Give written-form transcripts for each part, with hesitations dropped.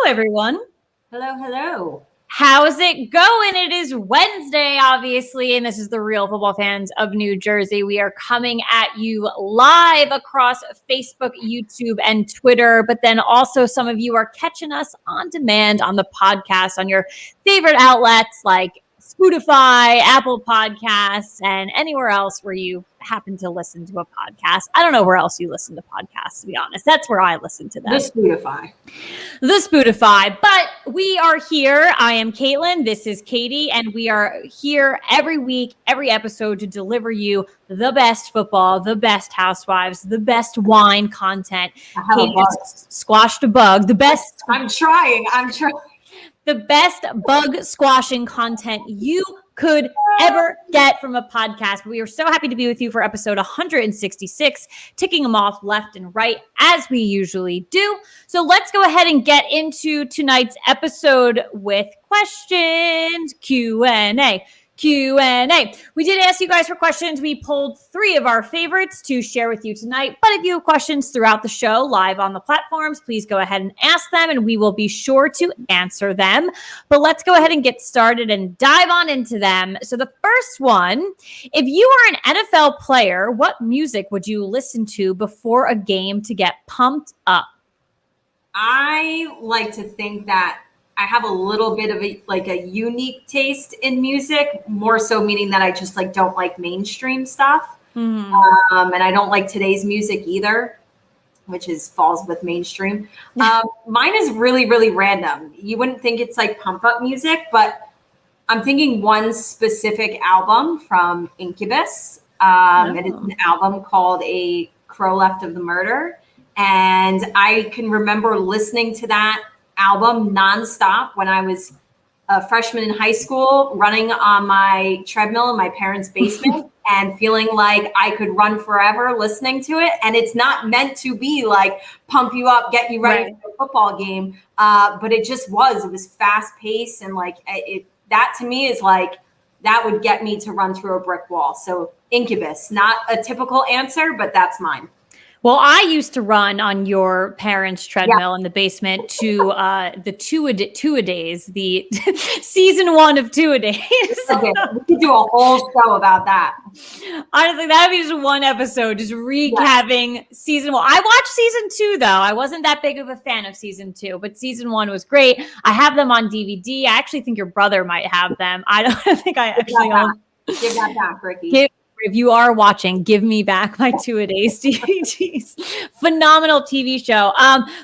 everyone. Hello, hello. How's it going? It is Wednesday, obviously, and this is the Real Football Fans of New Jersey. We are coming at you live across Facebook, YouTube, and Twitter, but then also some of you are catching us on demand on the podcast on your favorite outlets like Spotify, Apple Podcasts, and anywhere else where you happen to listen to a podcast. I don't know where else you listen to podcasts, to be honest. That's where I listen to them. The Spotify. But we are here. I am Caitlin. This is Katie. And we are here every week, every episode to deliver you the best football, the best housewives, the best wine content. Katie just squashed a bug. The best. I'm trying. The best bug squashing content you could ever get from a podcast. We are so happy to be with you for episode 166, ticking them off left and right as we usually do. So let's go ahead and get into tonight's episode with questions, Q&A. We did ask you guys for questions. We pulled 3 of our favorites to share with you tonight. But if you have questions throughout the show live on the platforms, please go ahead and ask them and we will be sure to answer them. But let's go ahead and get started and dive on into them. So the first one, if you are an NFL player, what music would you listen to before a game to get pumped up? I like to think that I have a little bit of a unique taste in music, more so meaning that I just don't like mainstream stuff. Mm-hmm. And I don't like today's music either, which falls with mainstream. Mine is really, really random. You wouldn't think it's pump up music, but I'm thinking one specific album from Incubus. It is an album called A Crow Left of the Murder. And I can remember listening to that album nonstop when I was a freshman in high school, running on my treadmill in my parents' basement and feeling like I could run forever listening to it. And it's not meant to be pump you up, get you ready for a football game. But it just was. It was fast paced and that to me is that would get me to run through a brick wall. So Incubus, not a typical answer, but that's mine. Well, I used to run on your parents' treadmill in the basement to the two-a-days, the season 1 of two-a-days. Okay, we could do a whole show about that. Honestly, that would be just one episode, just recapping season 1. I watched season 2, though. I wasn't that big of a fan of season 2, but season 1 was great. I have them on DVD. I actually think your brother might have them. I don't think I actually own. Give that back, Ricky. If you are watching, give me back my two-a-days DVDs. Phenomenal TV show.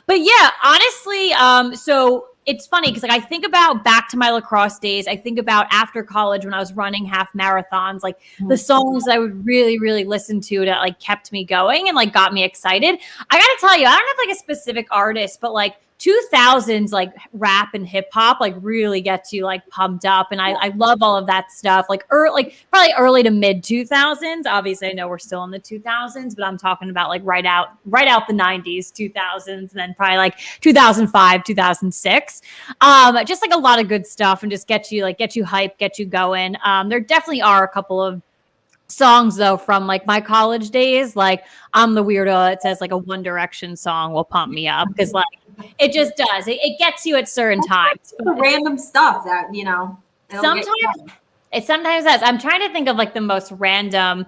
But yeah, honestly, so it's funny because I think about back to my lacrosse days. I think about after college when I was running half marathons, the songs that I would really, really listen to that kept me going and got me excited. I got to tell you, I don't have a specific artist, but 2000s rap and hip hop really gets you pumped up, and I love all of that stuff. Probably early to mid 2000s. Obviously, I know we're still in the 2000s, but I'm talking about right out the 90s, 2000s, and then probably 2005, 2006. Just a lot of good stuff, and just get you hyped, get you going. There definitely are a couple of songs though from my college days, I'm the weirdo. It says a One Direction song will pump me up because it just does. It gets you at certain times. Random stuff that it sometimes does. I'm trying to think of the most random.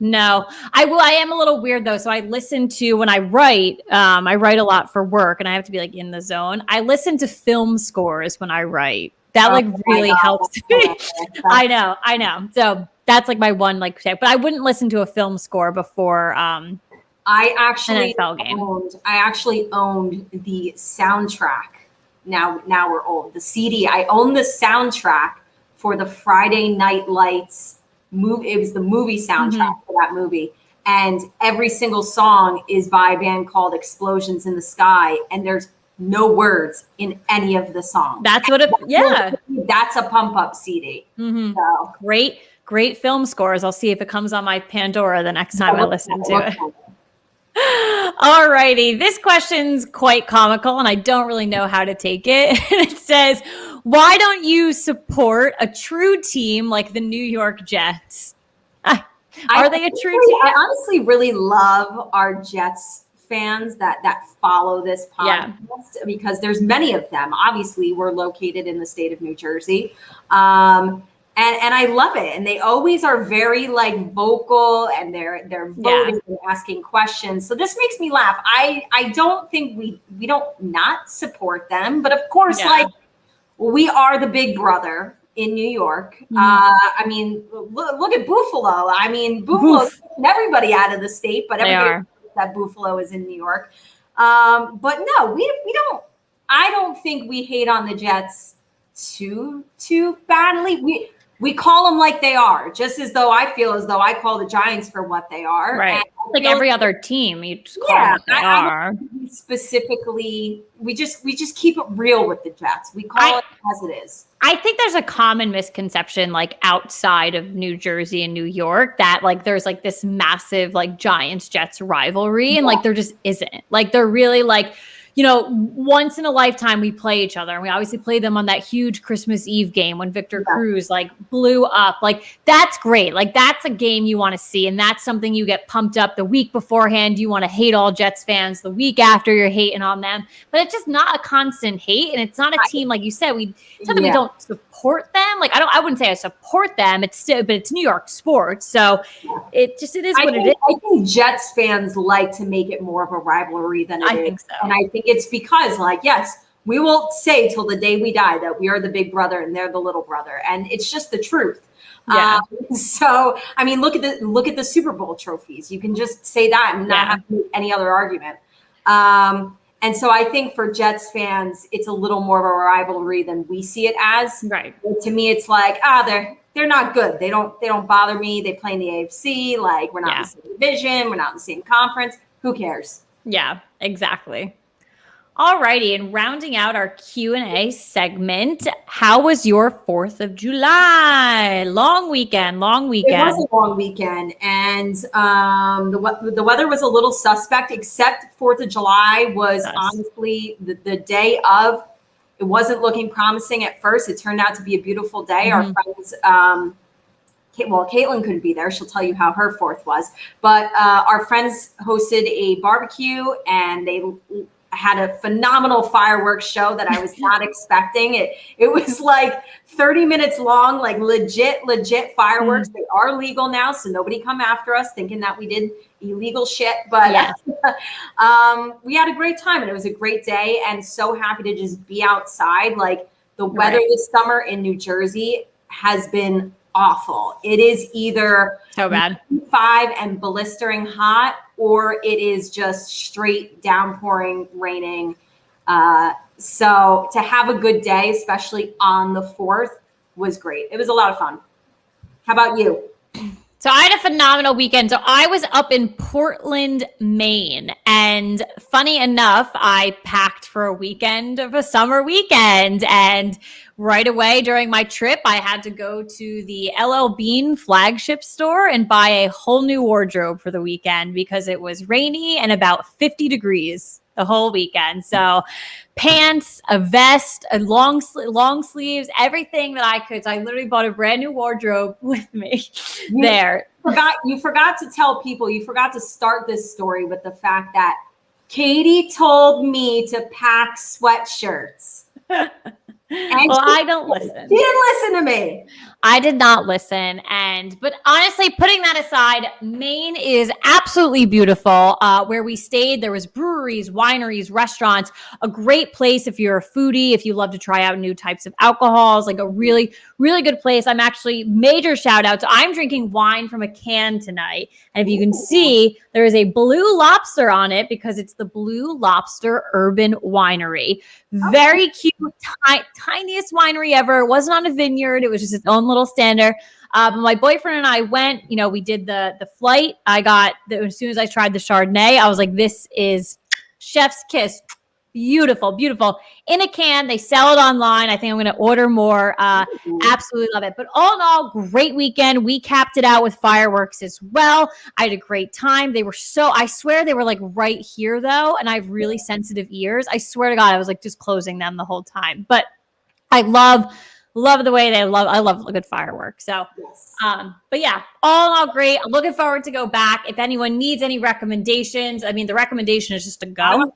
No, I am a little weird though. So I listen to when I write a lot for work, and I have to be in the zone. I listen to film scores when I write. That really helps me. I know. So that's my one but I wouldn't listen to a film score before I actually owned the soundtrack. Now we're old. The CD. I own the soundtrack for the Friday Night Lights movie. It was the movie soundtrack for that movie. And every single song is by a band called Explosions in the Sky. And there's no words in any of the songs. That's what that's a pump up CD. Mm-hmm. So. Great film scores. I'll see if it comes on my Pandora the next time I listen to it. All righty. This question's quite comical and I don't really know how to take it. It says, why don't you support a true team like the New York Jets? Are they a true team? I honestly really love our Jets fans that follow this podcast because there's many of them. Obviously, we're located in the state of New Jersey. And I love it. And they always are very like vocal and they're voting and asking questions. So this makes me laugh. I don't think we don't not support them, but of course, like we are the big brother in New York. I mean, look at Buffalo. I mean, Buffalo's taking everybody out of the state, but everybody knows that Buffalo is in New York. But no, we don't. I don't think we hate on the Jets too badly. We call them like they are, just as though I feel as though I call the Giants for what they are. Right. Like every other team, you just call them what they are. Specifically, we just keep it real with the Jets. We call it as it is. I think there's a common misconception, like outside of New Jersey and New York, that like there's like this massive like Giants Jets rivalry, and like there just isn't. Like they're really like, you know, once in a lifetime we play each other, and we obviously play them on that huge Christmas Eve game when Victor Cruz like blew up. Like that's great. Like that's a game you want to see, and that's something you get pumped up the week beforehand. You want to hate all Jets fans the week after you're hating on them, but it's just not a constant hate, and it's not a team like you said. It's not that we don't support them. Like I wouldn't say I support them. It's still, but it's New York sports, so it is what it is. I think Jets fans like to make it more of a rivalry than it is. I think so, and I think it's because, like, yes, we will say till the day we die that we are the big brother and they're the little brother, and it's just the truth. Yeah. So, I mean, look at the Super Bowl trophies. You can just say that and not have to make any other argument. And so, I think for Jets fans, it's a little more of a rivalry than we see it as. Right. To me, it's like they're not good. They don't bother me. They play in the AFC. Like we're not in the same division. We're not in the same conference. Who cares? Yeah, exactly. All righty, and rounding out our Q&A segment, how was your 4th of July? Long weekend. It was a long weekend, and the weather was a little suspect, except 4th of July was honestly the day of. It wasn't looking promising at first. It turned out to be a beautiful day. Our friends, Caitlin couldn't be there. She'll tell you how her 4th was. But our friends hosted a barbecue, and they had a phenomenal fireworks show that I was not expecting. It was like 30 minutes long, like legit fireworks. They are legal now, so nobody come after us thinking that we did illegal shit. But we had a great time, and it was a great day, and so happy to just be outside. Like the weather this summer in New Jersey has been awful. It is either so bad 5 and blistering hot, or it is just straight downpouring, raining. So to have a good day, especially on the 4th, was great. It was a lot of fun. How about you? So I had a phenomenal weekend. So I was up in Portland, Maine. And funny enough, I packed for a weekend of a summer weekend. And right away during my trip, I had to go to the LL Bean flagship store and buy a whole new wardrobe for the weekend because it was rainy and about 50 degrees the whole weekend. So pants, a vest, a long sleeves, everything that I could. So I literally bought a brand new wardrobe with me there. You forgot to tell people, you forgot to start this story with the fact that Katie told me to pack sweatshirts. Well, I don't listen. She didn't listen to me. I did not listen. But honestly, putting that aside, Maine is absolutely beautiful. Where we stayed, there was breweries, wineries, restaurants, a great place if you're a foodie, if you love to try out new types of alcohols, like a really, really good place. I'm actually major shout out. So I'm drinking wine from a can tonight. And if you can see, there is a Blue Lobster on it because it's the Blue Lobster Urban Winery. Very cute, tiniest winery ever. It wasn't on a vineyard. It was just its own little stander. My boyfriend and I went, we did the flight. As soon as I tried the Chardonnay, I was like, this is chef's kiss. Beautiful, beautiful. In a can. They sell it online. I think I'm going to order more. Absolutely love it. But all in all, great weekend. We capped it out with fireworks as well. I had a great time. I swear they were like right here though. And I have really sensitive ears. I swear to God, I was like just closing them the whole time. But I love love the way I love a good firework. So, Yes. but yeah, all in all great. I'm looking forward to go back. If anyone needs any recommendations, I mean, the recommendation is just to go. I want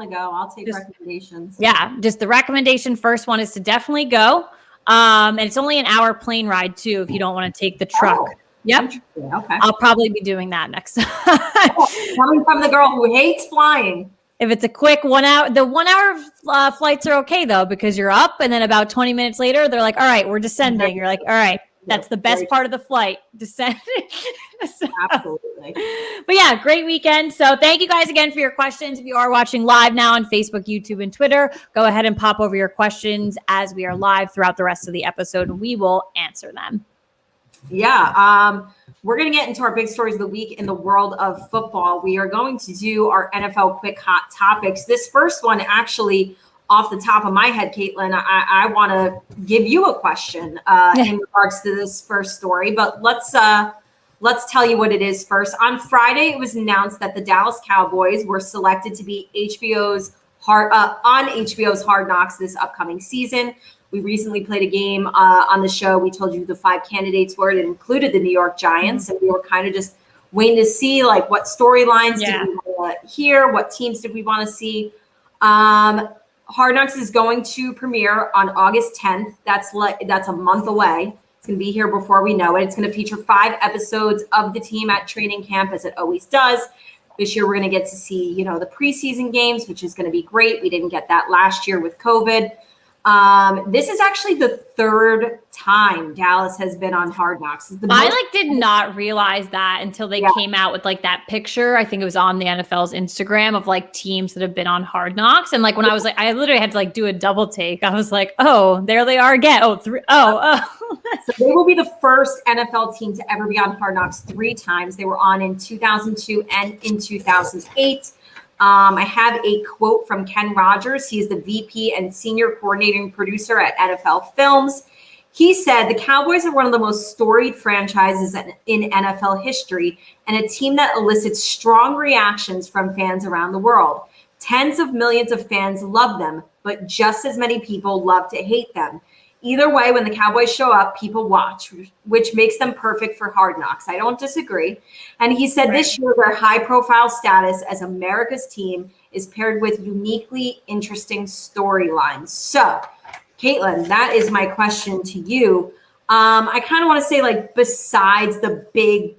to go. I'll take recommendations. Yeah. Just the recommendation first one is to definitely go. And it's only an hour plane ride too, if you don't want to take the truck. Oh, yep. Okay. I'll probably be doing that next time. Coming from the girl who hates flying. If it's a quick 1 hour, the 1 hour flights are okay though, because you're up and then about 20 minutes later, they're like, all right, we're descending. You're like, all right, that's the best part of the flight, descending. So, absolutely. But yeah, great weekend. So thank you guys again for your questions. If you are watching live now on Facebook, YouTube, and Twitter, go ahead and pop over your questions as we are live throughout the rest of the episode, and we will answer them. Yeah. We're going to get into our big stories of the week in the world of football. We are going to do our NFL quick hot topics. This first one, actually, off the top of my head, Caitlin, I want to give you a question in regards to this first story, but let's tell you what it is first. On Friday, it was announced that the Dallas Cowboys were selected to be on HBO's Hard Knocks this upcoming season. We recently played a game on the show. We told you who the 5 candidates were. It included the New York Giants, and we were kind of just waiting to see like what storylines did we want to hear, what teams did we want to see. Hard Knocks is going to premiere on August 10th. That's a month away. It's going to be here before we know it. It's going to feature 5 episodes of the team at training camp, as it always does. This year, we're going to get to see, the preseason games, which is going to be great. We didn't get that last year with COVID. This is actually the 3rd time Dallas has been on Hard Knocks. I did not realize that until they came out with that picture. I think it was on the NFL's Instagram of teams that have been on Hard Knocks. And when I was I literally had to do a double take. I was like, oh, there they are again. Oh, 3. Oh. So they will be the first NFL team to ever be on Hard Knocks 3 times. They were on in 2002 and in 2008. I have a quote from Ken Rogers. He is the VP and senior coordinating producer at NFL Films. He said, the Cowboys are one of the most storied franchises in NFL history and a team that elicits strong reactions from fans around the world. Tens of millions of fans love them, but just as many people love to hate them. Either way, when the Cowboys show up, people watch, which makes them perfect for Hard Knocks. I don't disagree. And he said this year, their high-profile status as America's team is paired with uniquely interesting storylines. So, Caitlin, that is my question to you. I kind of want to say, besides the big,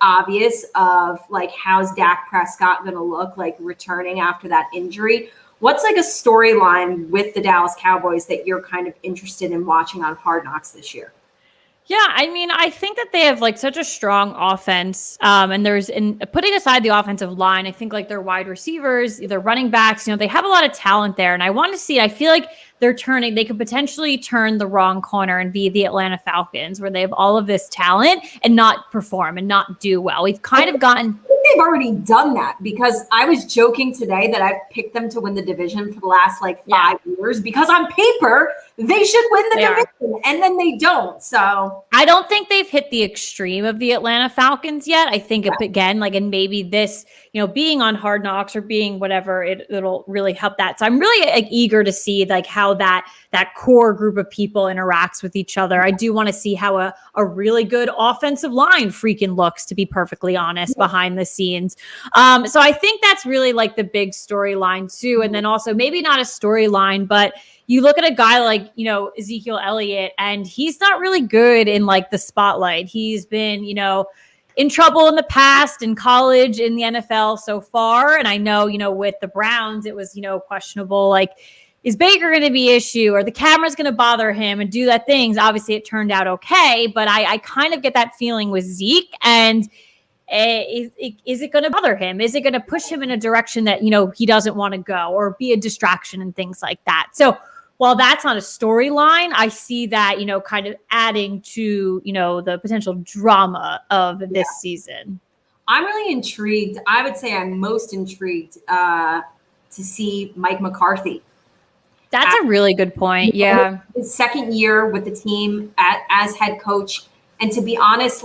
obvious of, how's Dak Prescott going to look, returning after that injury, what's a storyline with the Dallas Cowboys that you're kind of interested in watching on Hard Knocks this year? Yeah, I mean, I think that they have such a strong offense. And putting aside the offensive line, I think their wide receivers, their running backs, they have a lot of talent there. And I want to see, I feel like they could potentially turn the wrong corner and be the Atlanta Falcons, where they have all of this talent and not perform and not do well. We've kind of gotten... They've already done that, because I was joking today that I've picked them to win the division for the last 5 years, because on paper they should win the division and then they don't. So I don't think they've hit the extreme of the Atlanta Falcons yet. I think again, and maybe this, being on Hard Knocks or being whatever, it'll really help that. So I'm really eager to see how that core group of people interacts with each other. I do want to see how a really good offensive line freaking looks, to be perfectly honest, behind the scenes. So I think that's really the big storyline too. And then also maybe not a storyline, but you look at a guy like, Ezekiel Elliott, and he's not really good in the spotlight. He's been, in trouble in the past, in college, in the NFL so far. And I know, with the Browns, it was, questionable, is Baker going to be issue, or the camera's going to bother him and do that things? Obviously it turned out okay, but I kind of get that feeling with Zeke. And is it going to bother him? Is it going to push him in a direction that, he doesn't want to go, or be a distraction and things like that? So while that's not a storyline, I see that, kind of adding to, the potential drama of this season. I'm really intrigued. I would say I'm most intrigued to see Mike McCarthy. That's a really good point. Yeah. His second year with the team as head coach. And to be honest,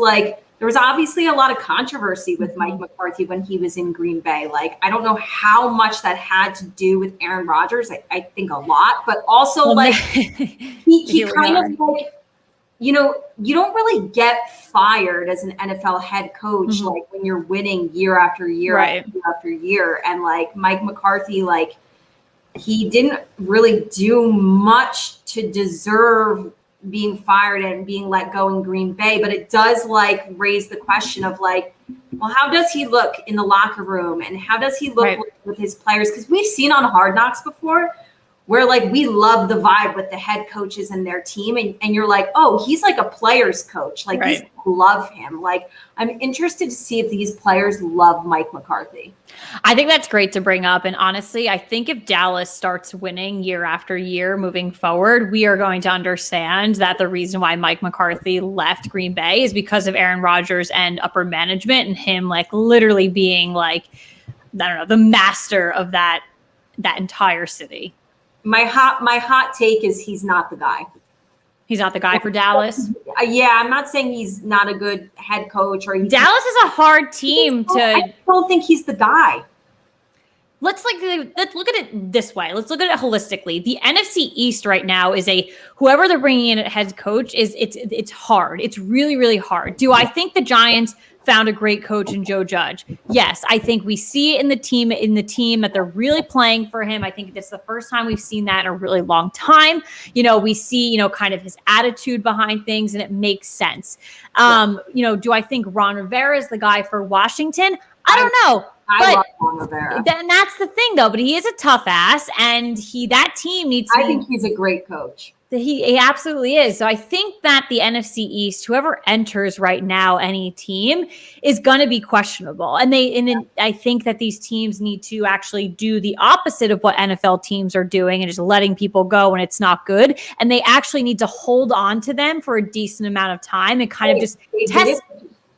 there was obviously a lot of controversy with Mike McCarthy when he was in Green Bay. Like, I don't know how much that had to do with Aaron Rodgers. I think a lot, but also like he kind of like, you know, you don't really get fired as an NFL head coach like when you're winning year after year after year. And like Mike McCarthy, like he didn't really do much to deserve being fired and being let go in Green Bay, but it does like raise the question of like, well, how does he look in the locker room and how does he look with his players? Because we've seen on Hard Knocks before where like we love the vibe with the head coaches and their team, and you're like, oh, he's like a player's coach. Like these people love him. Like I'm interested to see if these players love Mike McCarthy. I think that's great to bring up. And honestly, I think if Dallas starts winning year after year moving forward, we are going to understand that the reason why Mike McCarthy left Green Bay is because of Aaron Rodgers and upper management and him like literally being like, I don't know, the master of that entire city. My hot take is he's not the guy. He's not the guy for Dallas. Yeah, I'm not saying he's not a good head coach or Dallas is a hard team to. I don't think he's the guy. Let's look at it this way. Let's look at it holistically. The NFC East right now is whoever they're bringing in at head coach it's hard. It's really, really hard. Do I think the Giants found a great coach in Joe Judge? Yes, I think we see it in the team that they're really playing for him. I think that's the first time we've seen that in a really long time. You know, we see, you know, kind of his attitude behind things and it makes sense. You know, do I think Ron Rivera is the guy for Washington? I don't know. I love Ron Rivera. And that's the thing though, but he is a tough ass and that team needs to I think he's a great coach. He absolutely is. So I think that the NFC East, whoever enters right now, any team is going to be questionable. And I think that these teams need to actually do the opposite of what NFL teams are doing and just letting people go when it's not good. And they actually need to hold on to them for a decent amount of time and kind of just test.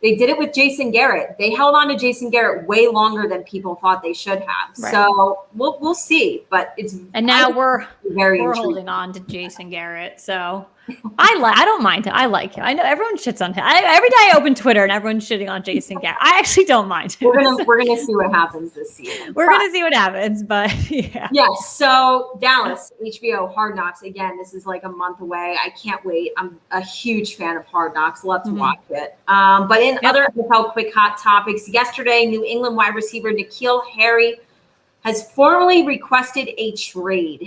They did it with Jason Garrett. They held on to Jason Garrett way longer than people thought they should have. Right. So we'll see. But now we're holding on to Jason Garrett. So I don't mind him. I like him. I know everyone shits on him. Every day I open Twitter and everyone's shitting on Jason Garrett. I actually don't mind him. We're gonna see what happens this season. We're gonna see what happens, but yeah. Yes. So Dallas, HBO, Hard Knocks. Again, this is like a month away. I can't wait. I'm a huge fan of Hard Knocks. Love to watch it. But in other NFL quick hot topics, yesterday, New England wide receiver N'Keal Harry has formally requested a trade.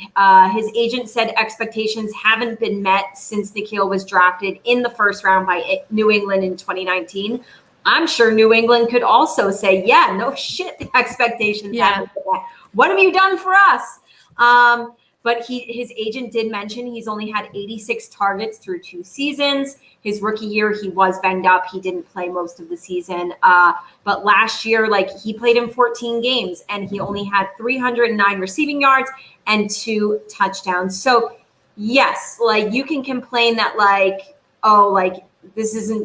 His agent said expectations haven't been met since N'Keal was drafted in the first round by New England in 2019. I'm sure New England could also say, yeah, no shit, expectations haven't been met. What have you done for us? But his agent did mention he's only had 86 targets through 2 seasons. His rookie year, he was banged up. He didn't play most of the season. But last year, like he played in 14 games and he only had 309 receiving yards and 2 touchdowns. So yes, like you can complain that like, oh, like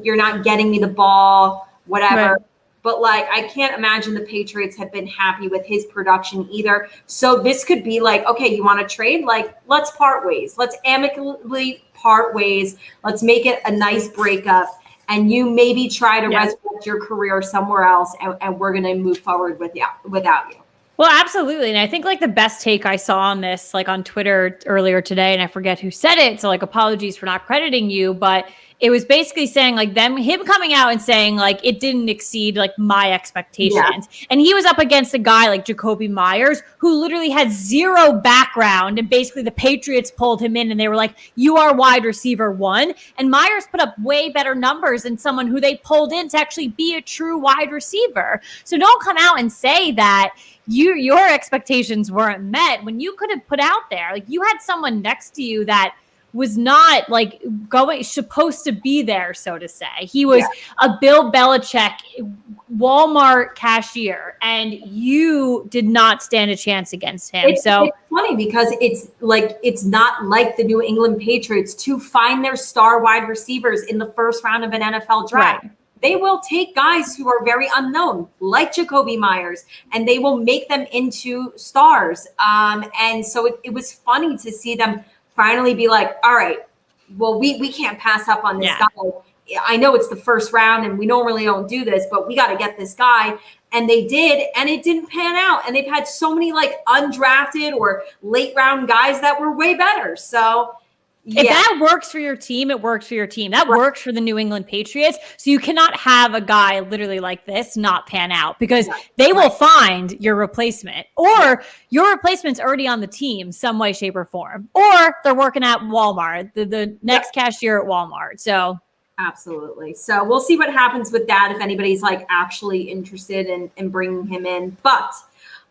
you're not getting me the ball, whatever. Right. But like, I can't imagine the Patriots have been happy with his production either. So this could be like, okay, you want to trade? Like, let's part ways. Let's amicably part ways. Let's make it a nice breakup. And you maybe try to resurrect your career somewhere else. And we're going to move forward without you. Well, absolutely. And I think like the best take I saw on this, like on Twitter earlier today, and I forget who said it. So like, apologies for not crediting you, but it was basically saying like him coming out and saying like, it didn't exceed like my expectations. Yeah. And he was up against a guy like Jacoby Myers, who literally had 0 background. And basically the Patriots pulled him in and they were like, you are wide receiver 1. And Myers put up way better numbers than someone who they pulled in to actually be a true wide receiver. So don't come out and say that your expectations weren't met when you could have put out there. Like you had someone next to you that was not like supposed to be there, so to say. He was a Bill Belichick Walmart cashier, and you did not stand a chance against him. It's funny because it's not like the New England Patriots to find their star wide receivers in the first round of an NFL draft. Right. They will take guys who are very unknown, like Jacoby Myers, and they will make them into stars. And so it was funny to see them finally be like, all right, well, we can't pass up on this guy. I know it's the first round and we normally don't do this, but we got to get this guy. And they did, and it didn't pan out. And they've had so many like undrafted or late round guys that were way better. So if that works for your team, it works for your team. That works for the New England Patriots. So you cannot have a guy literally like this not pan out, because they will find your replacement, or your replacement's already on the team some way, shape, or form, or they're working at Walmart, the next cashier at Walmart. So absolutely. So we'll see what happens with that, if anybody's like actually interested in bringing him in. But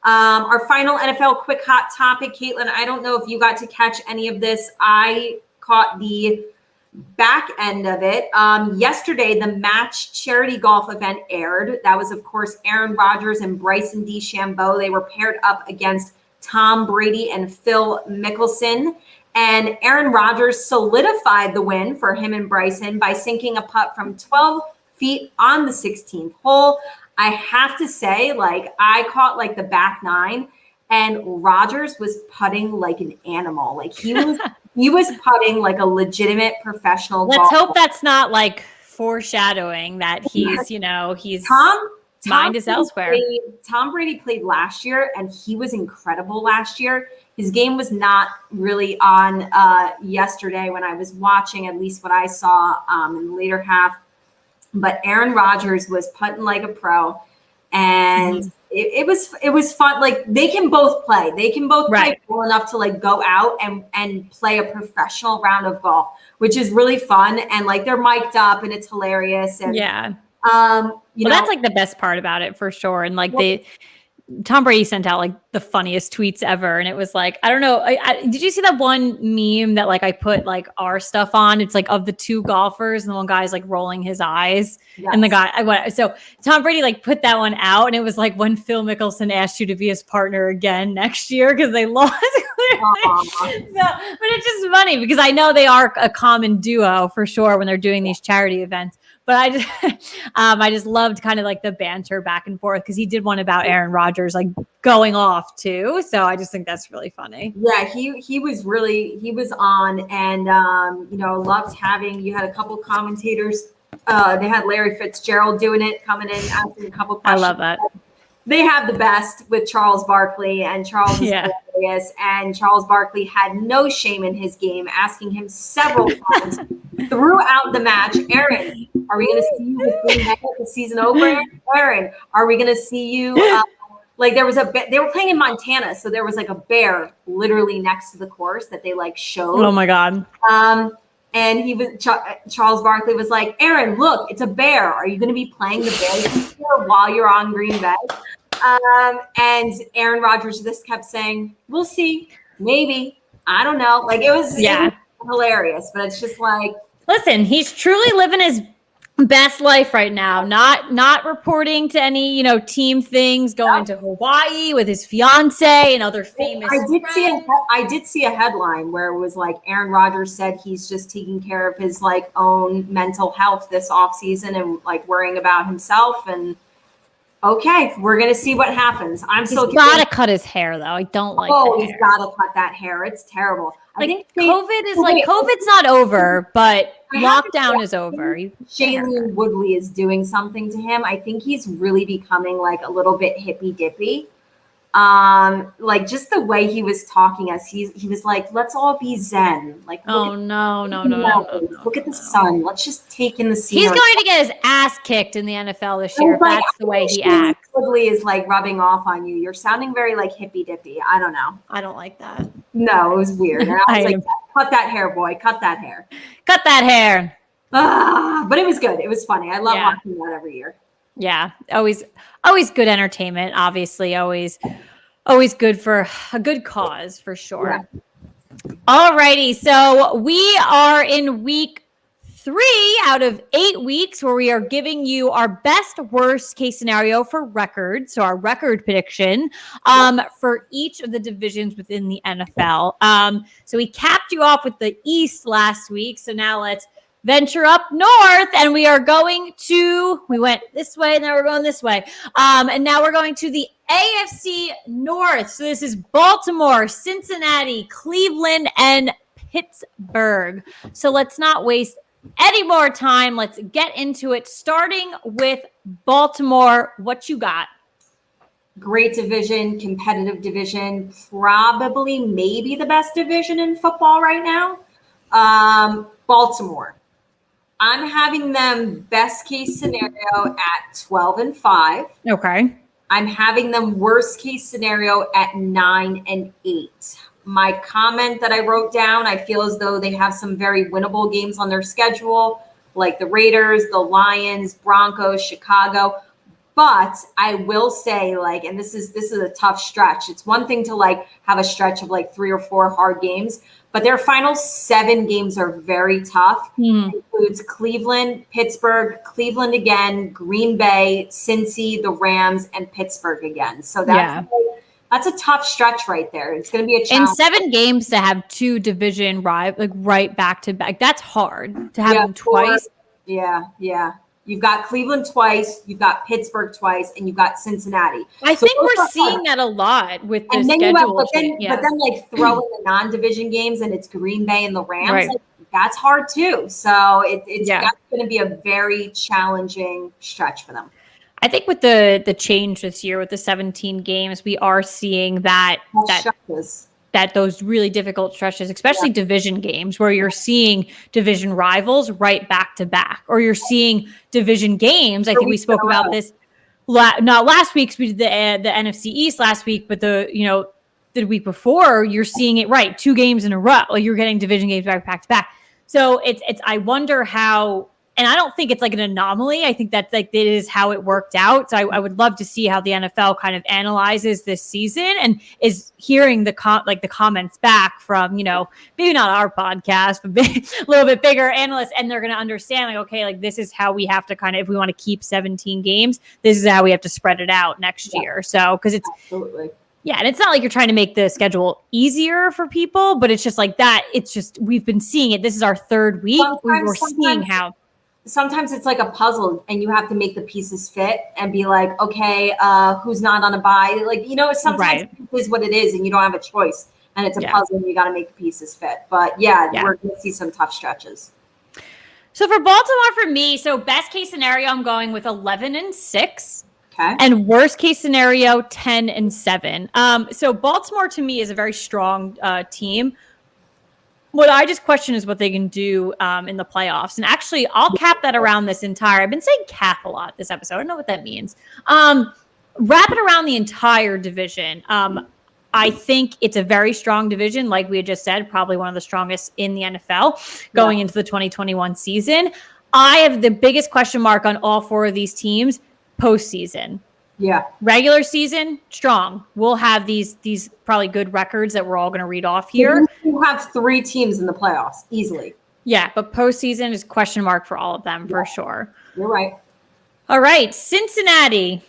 our final NFL quick hot topic, Caitlin, I don't know if you got to catch any of this. I caught the back end of it. Yesterday, the Match charity golf event aired. That was, of course, Aaron Rodgers and Bryson DeChambeau. They were paired up against Tom Brady and Phil Mickelson. And Aaron Rodgers solidified the win for him and Bryson by sinking a putt from 12 feet on the 16th hole. I have to say, like, I caught like the back nine, and Rodgers was putting like an animal. Like he was putting like a legitimate professional let's golfer. hope that's not like foreshadowing that he's, he's mind is elsewhere. Tom Brady played last year, and he was incredible last year. His game was not really on yesterday when I was watching, at least what I saw in the later half. But Aaron Rodgers was putting like a pro, and it was fun. Like they can both play. They can both play well enough to like go out and play a professional round of golf, which is really fun. And like they're mic'd up, and it's hilarious. And that's like the best part about it for sure. And like Tom Brady sent out like the funniest tweets ever. And it was like, I don't know. Did you see that one meme that like I put like our stuff on? It's like of the two golfers, and the one guy's like rolling his eyes. Yes. And the guy, so Tom Brady like put that one out, and it was like when Phil Mickelson asked you to be his partner again next year because they lost. But it's just funny because I know they are a common duo for sure when they're doing these charity events. But I just loved kind of like the banter back and forth, because he did one about Aaron Rodgers like going off too. So I just think that's really funny. Yeah, he was on, and loved having, you had a couple commentators. They had Larry Fitzgerald doing it, coming in, asking a couple questions. I love that. They have the best with Charles Barkley, and Charles is hilarious. And Charles Barkley had no shame in his game, asking him several times throughout the match, Aaron, are we going to see you with Green Bay at the season opener? Aaron, are we going to see you? Like there was they were playing in Montana, so there was like a bear literally next to the course that they like showed. Oh my God. And Charles Barkley was like, Aaron, look, it's a bear. Are you going to be playing the bear while you're on Green Bay? And Aaron Rodgers just kept saying, we'll see, maybe, I don't know. Like it was hilarious, but it's just like, listen, he's truly living his best life right now, not reporting to any team things, going to Hawaii with his fiance and other famous I did see a headline where it was like Aaron Rodgers said he's just taking care of his like own mental health this offseason and like worrying about himself. And okay, we're gonna see what happens. He's gotta cut his hair though. I don't like he's gotta cut that hair. It's terrible. I think COVID's not over, but lockdown is over. Shailene Woodley is doing something to him. I think he's really becoming like a little bit hippy dippy. Like just the way he was talking as he was like, let's all be zen. Like, no. Look at the sun. Let's just take in the scenery. He's going to get his ass kicked in the NFL this year if that's the way he acts. Woodley is like rubbing off on you. You're sounding very like hippy dippy. I don't know. I don't like that. No, it was weird. And I was like, cut that hair, boy. Cut that hair. Cut that hair. But it was good. It was funny. I love watching that every year. Yeah, always good entertainment. Obviously, always good for a good cause for sure. Yeah. All righty, so we are in week 3 out of 8 weeks where we are giving you our best worst case scenario for record. So our record prediction for each of the divisions within the NFL. So we capped you off with the East last week. So now let's venture up north, and we went this way, and now we're going this way. And now we're going to the AFC North. So this is Baltimore, Cincinnati, Cleveland, and Pittsburgh. So let's not waste any more time. Let's get into it. Starting with Baltimore. What you got? Great division, competitive division, probably maybe the best division in football right now. Baltimore. I'm having them best case scenario at 12-5. Okay. I'm having them worst case scenario at 9-8. My comment that I wrote down, I feel as though they have some very winnable games on their schedule, like the Raiders, the Lions, Broncos, Chicago. But I will say, like, and this is a tough stretch. It's one thing to like have a stretch of like 3 or 4 hard games, but their final 7 games are very tough. It includes Cleveland, Pittsburgh, Cleveland again, Green Bay, Cincy, the Rams, and Pittsburgh again. So that's a tough stretch right there. It's going to be a challenge. In 7 games to have 2 division like right back to back. That's hard to have them twice. Yeah. You've got Cleveland twice, you've got Pittsburgh twice, and you've got Cincinnati. I think we're seeing that a lot with the schedule. But then like throw in the non-division games, and it's Green Bay and the Rams. Right. Like, that's hard too. So that's going to be a very challenging stretch for them. I think with the change this year with the 17 games, we are seeing that those really difficult stretches, especially division games, where you're seeing division rivals right back to back, or you're seeing division games. I think we spoke about this not last week. We did the NFC East last week, but the week before, you're seeing it right 2 games in a row. Like you're getting division games back to back. So it's I wonder how. And I don't think it's like an anomaly. I think that like it is how it worked out. So I would love to see how the NFL kind of analyzes this season and is hearing the comments back from, maybe not our podcast, but a little bit bigger analysts. And they're going to understand like, okay, like this is how we have to kind of, if we want to keep 17 games, this is how we have to spread it out next year. So, cause it's absolutely. Yeah, and it's not like you're trying to make the schedule easier for people, but it's just like that. It's just, we've been seeing it. This is our 3rd week. We're seeing how. Sometimes it's like a puzzle and you have to make the pieces fit and be like, okay, who's not on a bye? Like, sometimes it is what it is and you don't have a choice and it's a puzzle and you got to make the pieces fit. But we're going to see some tough stretches. So for Baltimore, for me, best case scenario, I'm going with 11-6. Okay. And worst case scenario, 10-7. So Baltimore to me is a very strong team. What I just question is what they can do in the playoffs. And actually, I'll cap that around this entire. I've been saying cap a lot this episode. I don't know what that means. Wrap it around the entire division. I think it's a very strong division. Like we had just said, probably one of the strongest in the NFL going into the 2021 season. I have the biggest question mark on all 4 of these teams postseason. Yeah. Regular season, strong. We'll have these probably good records that we're all going to read off here. You have 3 teams in the playoffs easily. Yeah, but postseason is question mark for all of them for sure. You're right. All right, Cincinnati,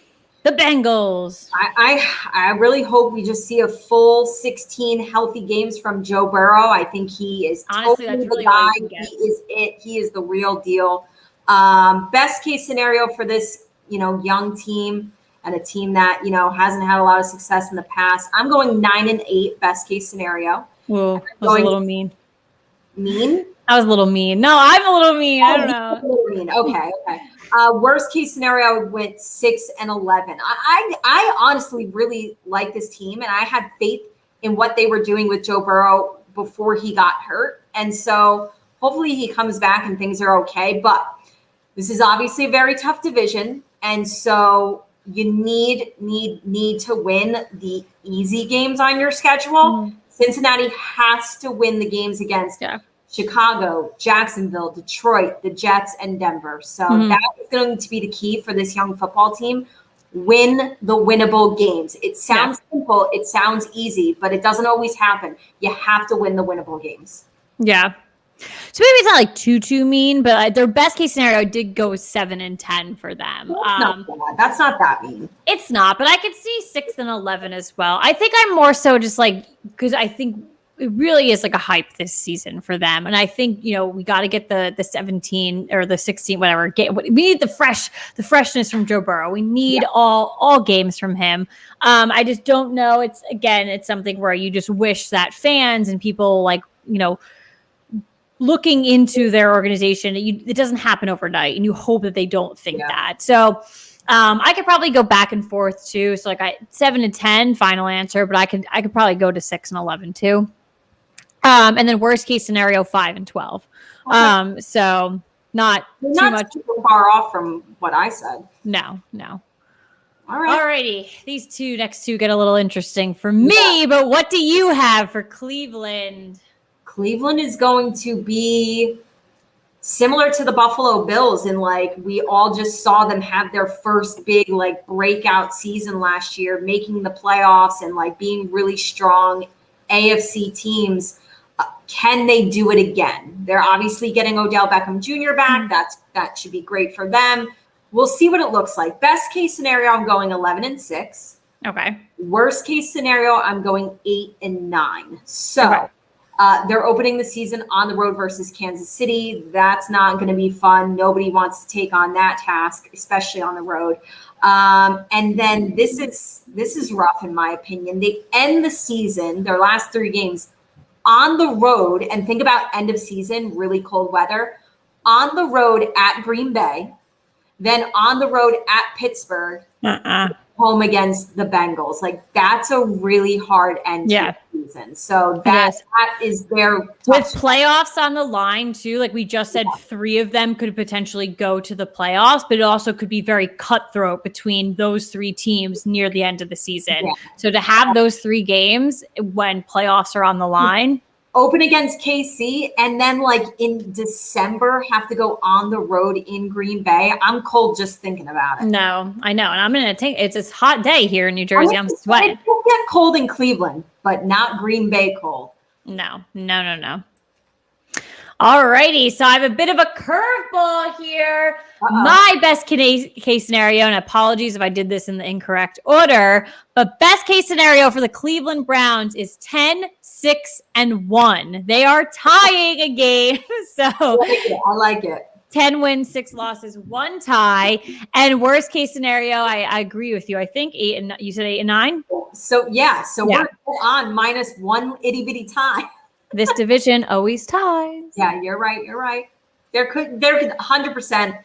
the Bengals. I really hope we just see a full 16 healthy games from Joe Burrow. I think he is honestly totally that's really the guy. all you can get. He is it. He is the real deal. Best case scenario for this, young team. And a team that, hasn't had a lot of success in the past. I'm going 9-8, best case scenario. Whoa, that was a little mean. Mean? That was a little mean. No, I'm a little mean. I don't know. A little mean. Okay. Worst case scenario, I went 6-11. I honestly really like this team, and I had faith in what they were doing with Joe Burrow before he got hurt. And so hopefully he comes back and things are okay. But this is obviously a very tough division. And so you need to win the easy games on your schedule. Cincinnati has to win the games against Chicago, Jacksonville, Detroit, the Jets, and Denver. So that is going to be the key for this young football team. Win the winnable games. It sounds simple. It sounds easy, but it doesn't always happen. You have to win the winnable games. Yeah. So maybe it's not like too mean, but their best case scenario did go 7-10 for them. That's not that mean. It's not, but I could see 6-11 as well. I think I'm more so just like, because I think it really is like a hype this season for them. And I think, we got to get the 17 or the 16, whatever. We need the freshness from Joe Burrow. We need all games from him. I just don't know. It's something where you just wish that fans and people looking into their organization, it doesn't happen overnight, and you hope that they don't think that. So I could probably go back and forth too. So like 7 and 10 final answer, but I could probably go to 6 and 11 too. And then worst case scenario 5 and 12. Okay. So not too much far off from what I said. No. All right. Alrighty. These next two get a little interesting for me, but what do you have for Cleveland? Cleveland is going to be similar to the Buffalo Bills, and like we all just saw them have their first big like breakout season last year, making the playoffs and like being really strong AFC teams. Can they do it again? They're obviously getting Odell Beckham Jr. back. That should be great for them. We'll see what it looks like. Best case scenario, I'm going 11 and 6. Okay. Worst case scenario, I'm going 8 and 9. So they're opening the season on the road versus Kansas City. That's not going to be fun. Nobody wants to take on that task, especially on the road. And then this is rough in my opinion. They end the season, their last 3 games, on the road. And think about end of season, really cold weather. On the road at Green Bay, then on the road at Pittsburgh, home against the Bengals. Like that's a really hard end to the season. So that is their with playoffs on the line too. Like we just said, 3 of them could potentially go to the playoffs, but it also could be very cutthroat between those 3 teams near the end of the season. Yeah. So to have those 3 games when playoffs are on the line. Open against KC, and then like in December have to go on the road in Green Bay. I'm cold just thinking about it. No, I know. And I'm going to take it's a hot day here in New Jersey. I'm sweating. It will get cold in Cleveland, but not Green Bay cold. No. All righty. So I have a bit of a curveball here. My best case scenario, and apologies if I did this in the incorrect order, but best case scenario for the Cleveland Browns is 10, 6, and 1. They are tying a game. So I like it. 10 wins, 6 losses, 1 tie. And worst case scenario, I agree with you. I think 8 and you said 8 and 9. So we're on -1 itty bitty tie. This division always ties. Yeah, you're right. There could 100%.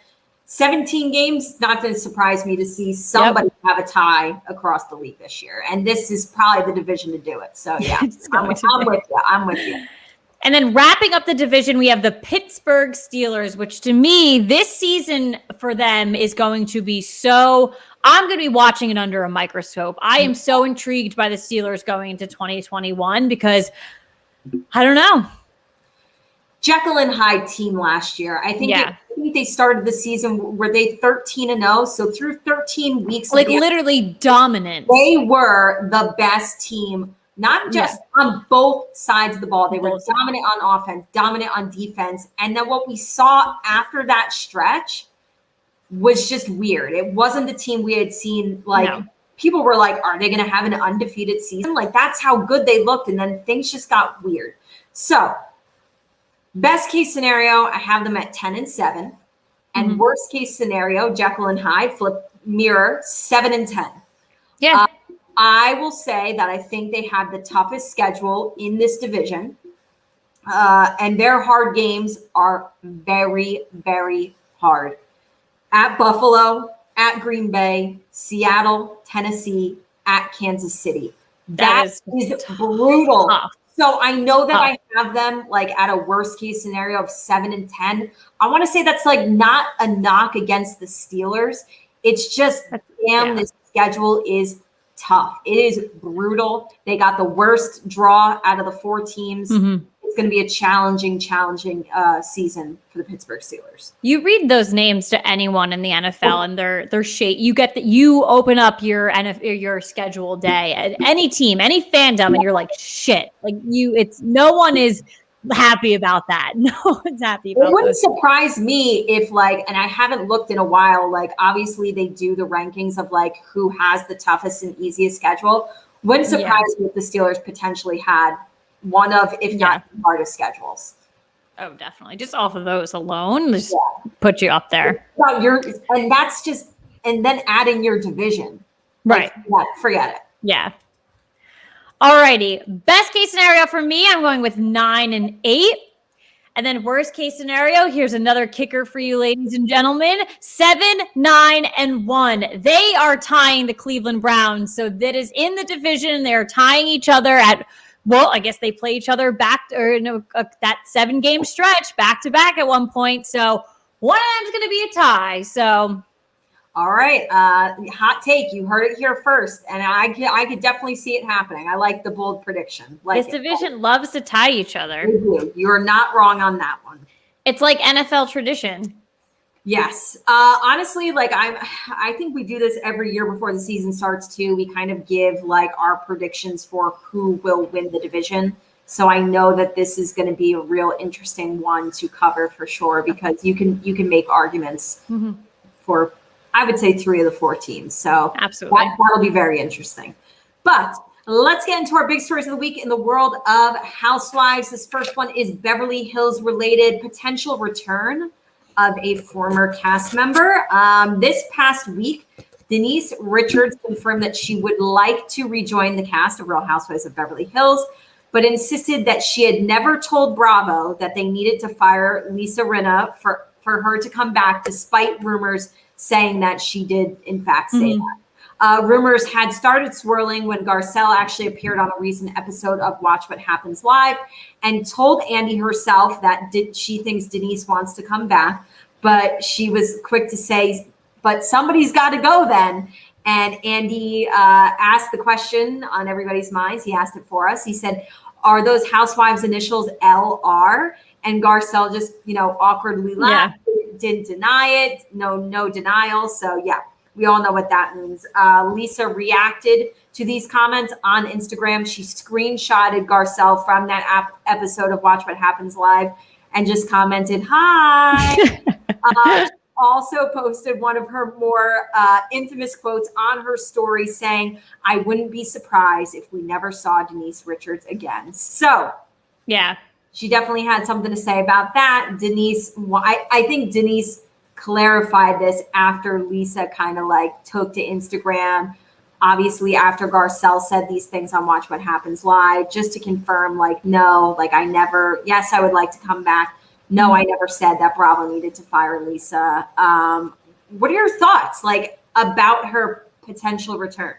17 games, not going to surprise me to see somebody have a tie across the league this year. And this is probably the division to do it. So yeah, I'm with you. And then wrapping up the division, we have the Pittsburgh Steelers, which to me, this season for them is going to be I'm going to be watching it under a microscope. I am so intrigued by the Steelers going into 2021 because I don't know. Jekyll and Hyde team last year. I think they started the season, were they 13-0? So through 13 weeks, like literally dominant. They were the best team, not just on both sides of the ball. They were dominant on offense, dominant on defense. And then what we saw after that stretch was just weird. It wasn't the team we had seen. People were like, are they going to have an undefeated season? Like that's how good they looked. And then things just got weird. So best case scenario, I have them at 10 and 7. And worst case scenario, Jekyll and Hyde, flip mirror, 7 and 10. Yeah. I will say that I think they have the toughest schedule in this division. And their hard games are very, very hard. At Buffalo, at Green Bay, Seattle, Tennessee, at Kansas City. That is brutal. Tough. So I know that I have them like at a worst case scenario of 7 and 10. I want to say that's like not a knock against the Steelers. It's just, this schedule is tough. It is brutal. They got the worst draw out of the 4 teams. It's going to be a challenging season for the Pittsburgh Steelers. You read those names to anyone in the NFL and they're shape. You get that you open up your schedule day at any team, any fandom, and you're like, shit. Like no one is happy about that. No one's happy about it. It wouldn't surprise me if and I haven't looked in a while, obviously they do the rankings of who has the toughest and easiest schedule. Wouldn't surprise me if the Steelers potentially had one of, if not the hardest schedules. Oh, definitely. Just off of those alone, just put you up there. And then adding your division. Right. Forget it. Yeah. All righty. Best case scenario for me, I'm going with 9 and 8. And then worst case scenario, here's another kicker for you, ladies and gentlemen. 7, 9, and 1. They are tying the Cleveland Browns. So that is in the division. They're tying each other at, well, I guess they play each other back, or that 7-game stretch back to back at one point. So one of them's going to be a tie. So. All right. Hot take. You heard it here first. And I could definitely see it happening. I like the bold prediction. This division loves to tie each other. You're not wrong on that one. It's like NFL tradition. Yes. Honestly, like I think we do this every year before the season starts too. We kind of give like our predictions for who will win the division. So I know that this is going to be a real interesting one to cover for sure, because you can make arguments for, I would say, 3 of the 4 teams. So absolutely, that'll be very interesting. But let's get into our big stories of the week in the world of Housewives. This first one is Beverly Hills related, potential return of a former cast member. This past week, Denise Richards confirmed that she would like to rejoin the cast of Real Housewives of Beverly Hills, but insisted that she had never told Bravo that they needed to fire Lisa Rinna for her to come back, despite rumors saying that she did, in fact, say that. Rumors had started swirling when Garcelle actually appeared on a recent episode of Watch What Happens Live and told Andy herself that she thinks Denise wants to come back, but she was quick to say, but somebody's got to go then. And Andy asked the question on everybody's minds. He asked it for us. He said, are those Housewives initials LR? And Garcelle just, awkwardly laughed. Didn't deny it. No denial. So yeah, we all know what that means. Lisa reacted to these comments on Instagram. She screenshotted Garcelle from that episode of Watch What Happens Live and just commented, hi. Also posted one of her more infamous quotes on her story saying, I wouldn't be surprised if we never saw Denise Richards again. So yeah. She definitely had something to say about that. Denise, I think Denise clarified this after Lisa kind of like took to Instagram, obviously after Garcelle said these things on Watch What Happens Live, just to confirm, like, no, like yes, I would like to come back. No, I never said that Bravo needed to fire Lisa. What are your thoughts, like, about her potential return?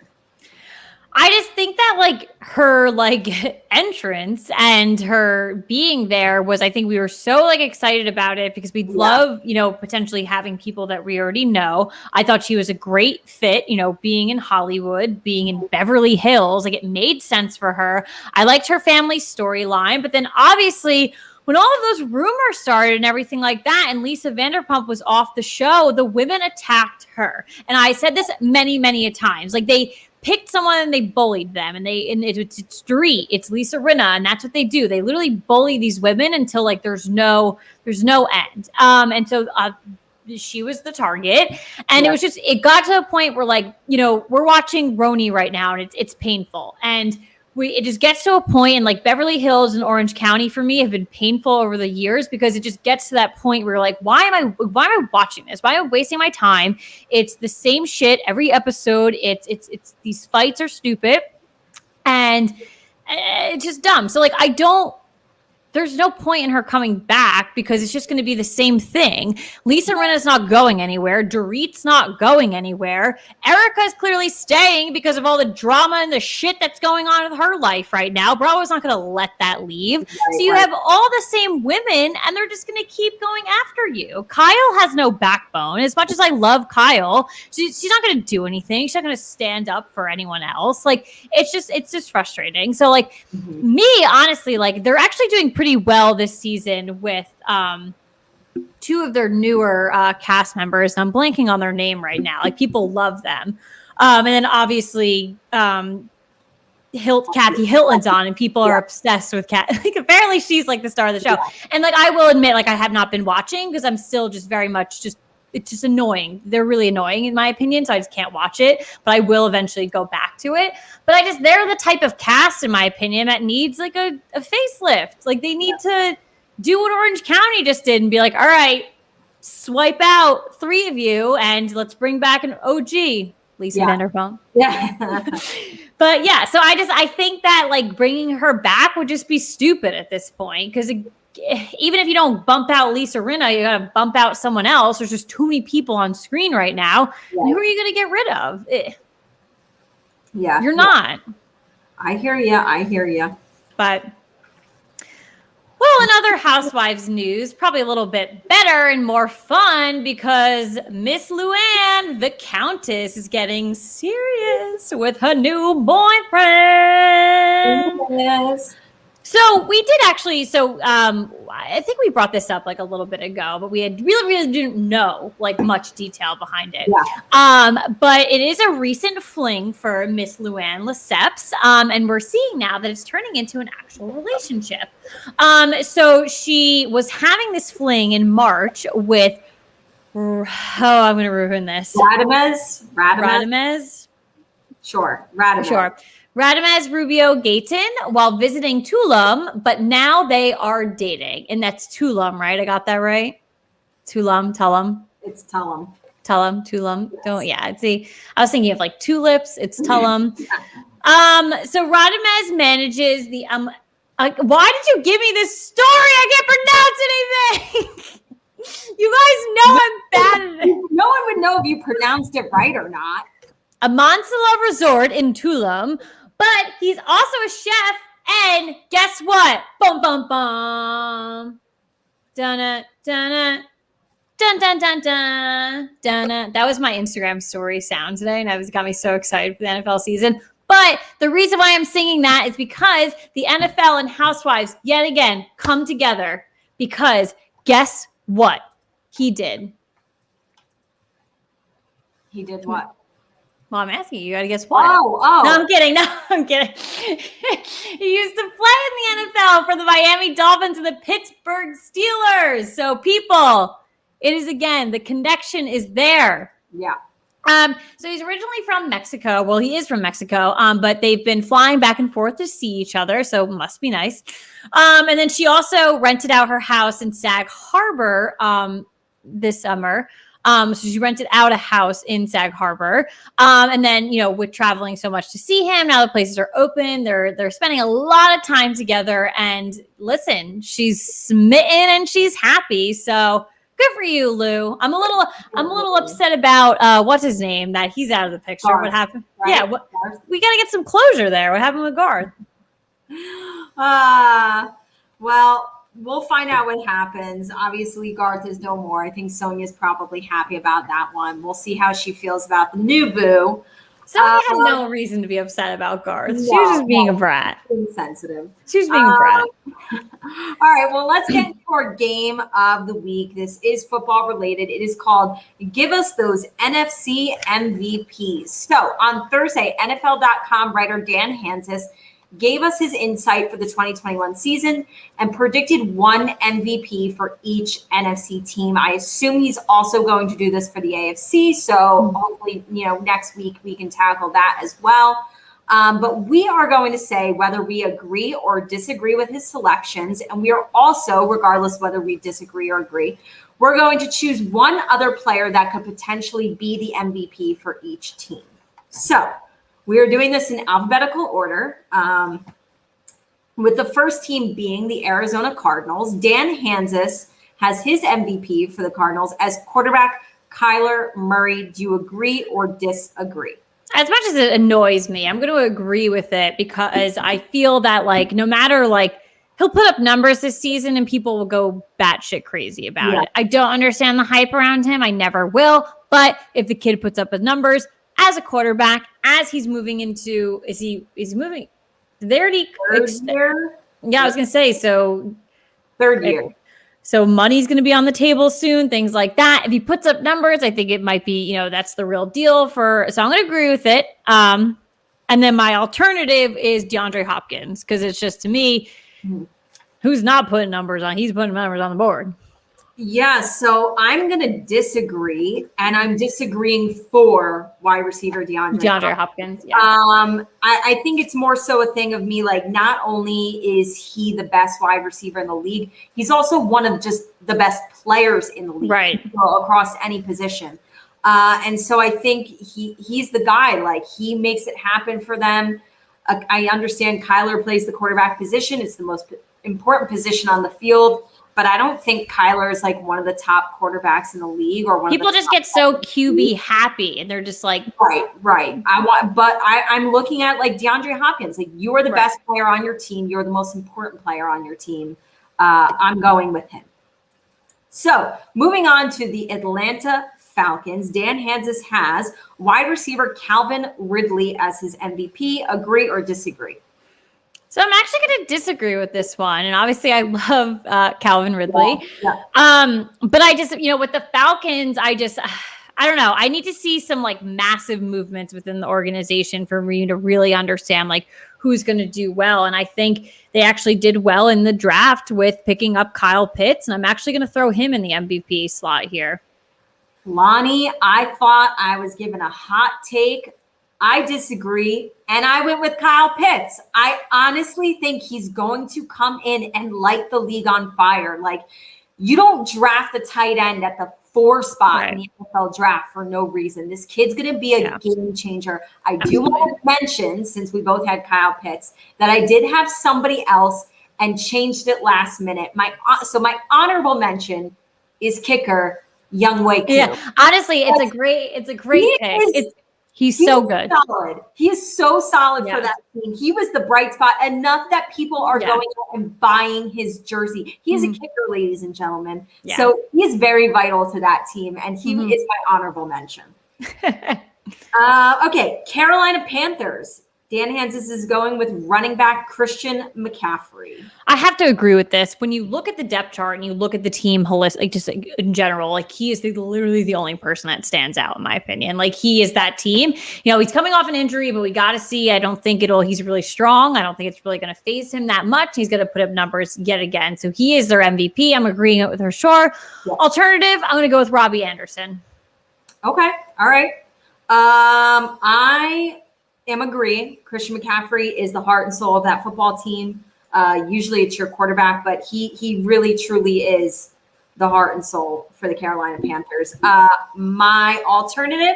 I just think that like her like entrance and her being there was, I think we were so like excited about it because we love, potentially having people that we already know. I thought she was a great fit, being in Hollywood, being in Beverly Hills, like it made sense for her. I liked her family storyline, but then obviously when all of those rumors started and everything like that, and Lisa Vanderpump was off the show, the women attacked her. And I said this many, many a times, like they picked someone and they bullied them, and it's Dorit, it's Lisa Rinna, and that's what they do. They literally bully these women until like there's no end. And so she was the target, and it got to a point where like we're watching Roni right now, and it's painful, and it just gets to a point, and like Beverly Hills and Orange County for me have been painful over the years because it just gets to that point where like, why am I watching this? Why am I wasting my time? It's the same shit every episode. It's these fights are stupid and it's just dumb. So like, there's no point in her coming back because it's just going to be the same thing. Lisa Rinna's not going anywhere. Dorit's not going anywhere. Erica's clearly staying because of all the drama and the shit that's going on with her life right now. Bravo's not going to let that leave. Right, so you have all the same women and they're just going to keep going after you. Kyle has no backbone. As much as I love Kyle, she's not going to do anything. She's not going to stand up for anyone else. Like, it's just frustrating. So like me, honestly, like they're actually doing pretty well this season with 2 of their newer cast members. I'm blanking on their name right now. Like people love them. And then obviously Kathy Hilton's on, and people are obsessed with Kat. Like apparently she's like the star of the show. And like I will admit, like I have not been watching because I'm still just very much it's just annoying. They're really annoying in my opinion, so I just can't watch it, but I will eventually go back to it. But they're the type of cast, in my opinion, that needs like a facelift. Like they need to do what Orange County just did and be like, all right, swipe out 3 of you and let's bring back an OG, Lisa Vanderpump. Yeah. But yeah, so I think that like bringing her back would just be stupid at this point because even if you don't bump out Lisa Rinna, you got to bump out someone else. There's just too many people on screen right now. Yeah. And who are you going to get rid of? Yeah. You're not. I hear you. But, well, in other Housewives news, probably a little bit better and more fun because Miss Luann, the Countess, is getting serious with her new boyfriend. Yes. So we did actually, I think we brought this up like a little bit ago, but we had really didn't know like much detail behind it. Yeah. But it is a recent fling for Miss Luann Lesseps, and we're seeing now that it's turning into an actual relationship. So she was having this fling in March with, I'm going to ruin this. Radamez? Sure. Radamez Rubio Gayton while visiting Tulum, but now they are dating. And that's Tulum, right? I got that right? Tulum. It's Tulum. Tulum. Yes. See, I was thinking of like tulips. It's Tulum. So Radamez manages the why did you give me this story? I can't pronounce anything. You guys know I'm bad at it. No one would know if you pronounced it right or not. A Mansala resort in Tulum. But he's also a chef, and guess what? Bum, bum, bum. Dun, dun, dun, dun, dun, dun, dun. That was my Instagram story sound today, and it got me so excited for the NFL season. But the reason why I'm singing that is because the NFL and Housewives, yet again, come together. Because guess what? He did. He did what? Well, I'm asking you. You got to guess what? Oh. No, I'm kidding. He used to play in the NFL for the Miami Dolphins and the Pittsburgh Steelers. So, people, it is, again, the connection is there. Yeah. So he's originally from Mexico. Well, he is from Mexico, but they've been flying back and forth to see each other, so it must be nice. And then she also rented out her house in Sag Harbor this summer. So she rented out a house in Sag Harbor. And then, with traveling so much to see him, now the places are open. They're spending a lot of time together. And listen, she's smitten and she's happy. So good for you, Lou. I'm a little upset about what's his name, that he's out of the picture. Garth, what happened? Right? Yeah, we got to get some closure there. What happened with Garth? Well, we'll find out what happens. Obviously, Garth is no more. I think Sonia's probably happy about that one. We'll see how she feels about the new boo. Sonia had no reason to be upset about Garth. She was just being a brat. Insensitive. She was being a brat. All right, well, let's get into our game of the week. This is football related. It is called Give Us Those NFC MVPs. So on Thursday, NFL.com writer Dan Hansis gave us his insight for the 2021 season and predicted one MVP for each NFC team. I assume he's also going to do this for the AFC. So hopefully, next week we can tackle that as well. But we are going to say whether we agree or disagree with his selections. And we are also, regardless whether we disagree or agree, we're going to choose one other player that could potentially be the MVP for each team. So we are doing this in alphabetical order, with the first team being the Arizona Cardinals. Dan Hansis has his MVP for the Cardinals as quarterback Kyler Murray. Do you agree or disagree? As much as it annoys me, I'm going to agree with it because I feel that no matter he'll put up numbers this season and people will go batshit crazy about it. I don't understand the hype around him. I never will. But if the kid puts up his numbers as a quarterback, as he's moving into, is he moving? Third year? Yeah, I was going to say, so. Third year. So money's going to be on the table soon, things like that. If he puts up numbers, I think it might be, that's the real deal so I'm going to agree with it. And then my alternative is DeAndre Hopkins, because it's just, to me, who's not putting numbers on? He's putting numbers on the board. Yeah, so I'm going to disagree, and I'm disagreeing for wide receiver DeAndre Hopkins. Yeah. I think it's more so a thing of me, not only is he the best wide receiver in the league, he's also one of just the best players in the league, right? Across any position. And so I think he's the guy. He makes it happen for them. I understand Kyler plays the quarterback position. It's the most important position on the field. But I don't think Kyler is like one of the top quarterbacks in the league or one People of the just get so QB happy and they're just like, right. I'm looking at like DeAndre Hopkins. Like, you are the best player on your team. You're the most important player on your team. I'm going with him. So moving on to the Atlanta Falcons, Dan Hansis has wide receiver Calvin Ridley as his MVP. Agree or disagree? So I'm actually going to disagree with this one. And obviously I love Calvin Ridley. Yeah. But I just, with the Falcons, I don't know. I need to see some like massive movements within the organization for me to really understand like who's going to do well. And I think they actually did well in the draft with picking up Kyle Pitts. And I'm actually going to throw him in the MVP slot here. Lonnie, I thought I was given a hot take. I disagree, and I went with Kyle Pitts. I honestly think he's going to come in and light the league on fire. Like, you don't draft a tight end at the 4 spot in the NFL draft for no reason. This kid's going to be a game changer. I do want to mention, since we both had Kyle Pitts, that I did have somebody else and changed it last minute. My honorable mention is kicker Younghoe Koo. Yeah, honestly, it's a great pick. He's so good. Solid. He is so solid for that team. He was the bright spot enough that people are going out and buying his jersey. He is a kicker, ladies and gentlemen. Yeah. So he is very vital to that team, and he is my honorable mention. Okay, Carolina Panthers. Dan Hansis is going with running back Christian McCaffrey. I have to agree with this. When you look at the depth chart and you look at the team holistic, like just like in general, like he is literally the only person that stands out in my opinion. Like he is that team. He's coming off an injury, but we got to see. I don't think he's really strong. I don't think it's really going to phase him that much. He's going to put up numbers yet again. So he is their MVP. I'm agreeing with her. Sure. Yeah. Alternative, I'm going to go with Robbie Anderson. Okay. All right. I am agreeing. Christian McCaffrey is the heart and soul of that football team. Usually it's your quarterback, but he really truly is the heart and soul for the Carolina Panthers. My alternative,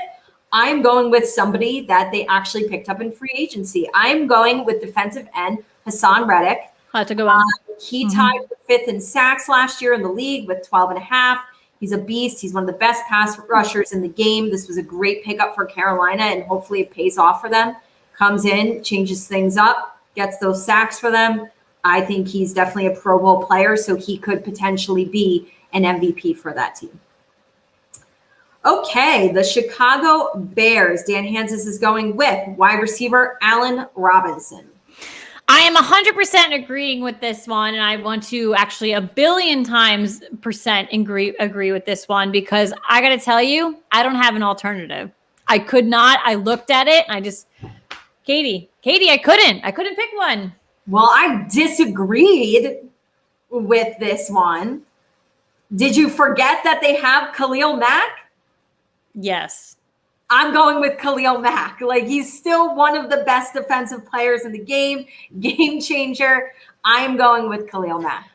I'm going with somebody that they actually picked up in free agency. I'm going with defensive end Hassan Reddick. That's a good one. He tied for 5th in sacks last year in the league with 12.5. He's a beast. He's one of the best pass rushers in the game. This was a great pickup for Carolina, and hopefully it pays off for them. Comes in, changes things up, gets those sacks for them. I think he's definitely a Pro Bowl player, so he could potentially be an MVP for that team. Okay, the Chicago Bears. Dan Hansis is going with wide receiver Allen Robinson. I am 100% agreeing with this one, and I want to actually 1,000,000,000 times agree with this one because I got to tell you, I don't have an alternative. I could not. I looked at it, and I just, Katie, I couldn't pick one. Well, I disagreed with this one. Did you forget that they have Khalil Mack? Yes. I'm going with Khalil Mack. Like, he's still one of the best defensive players in the game changer. I'm going with Khalil Mack.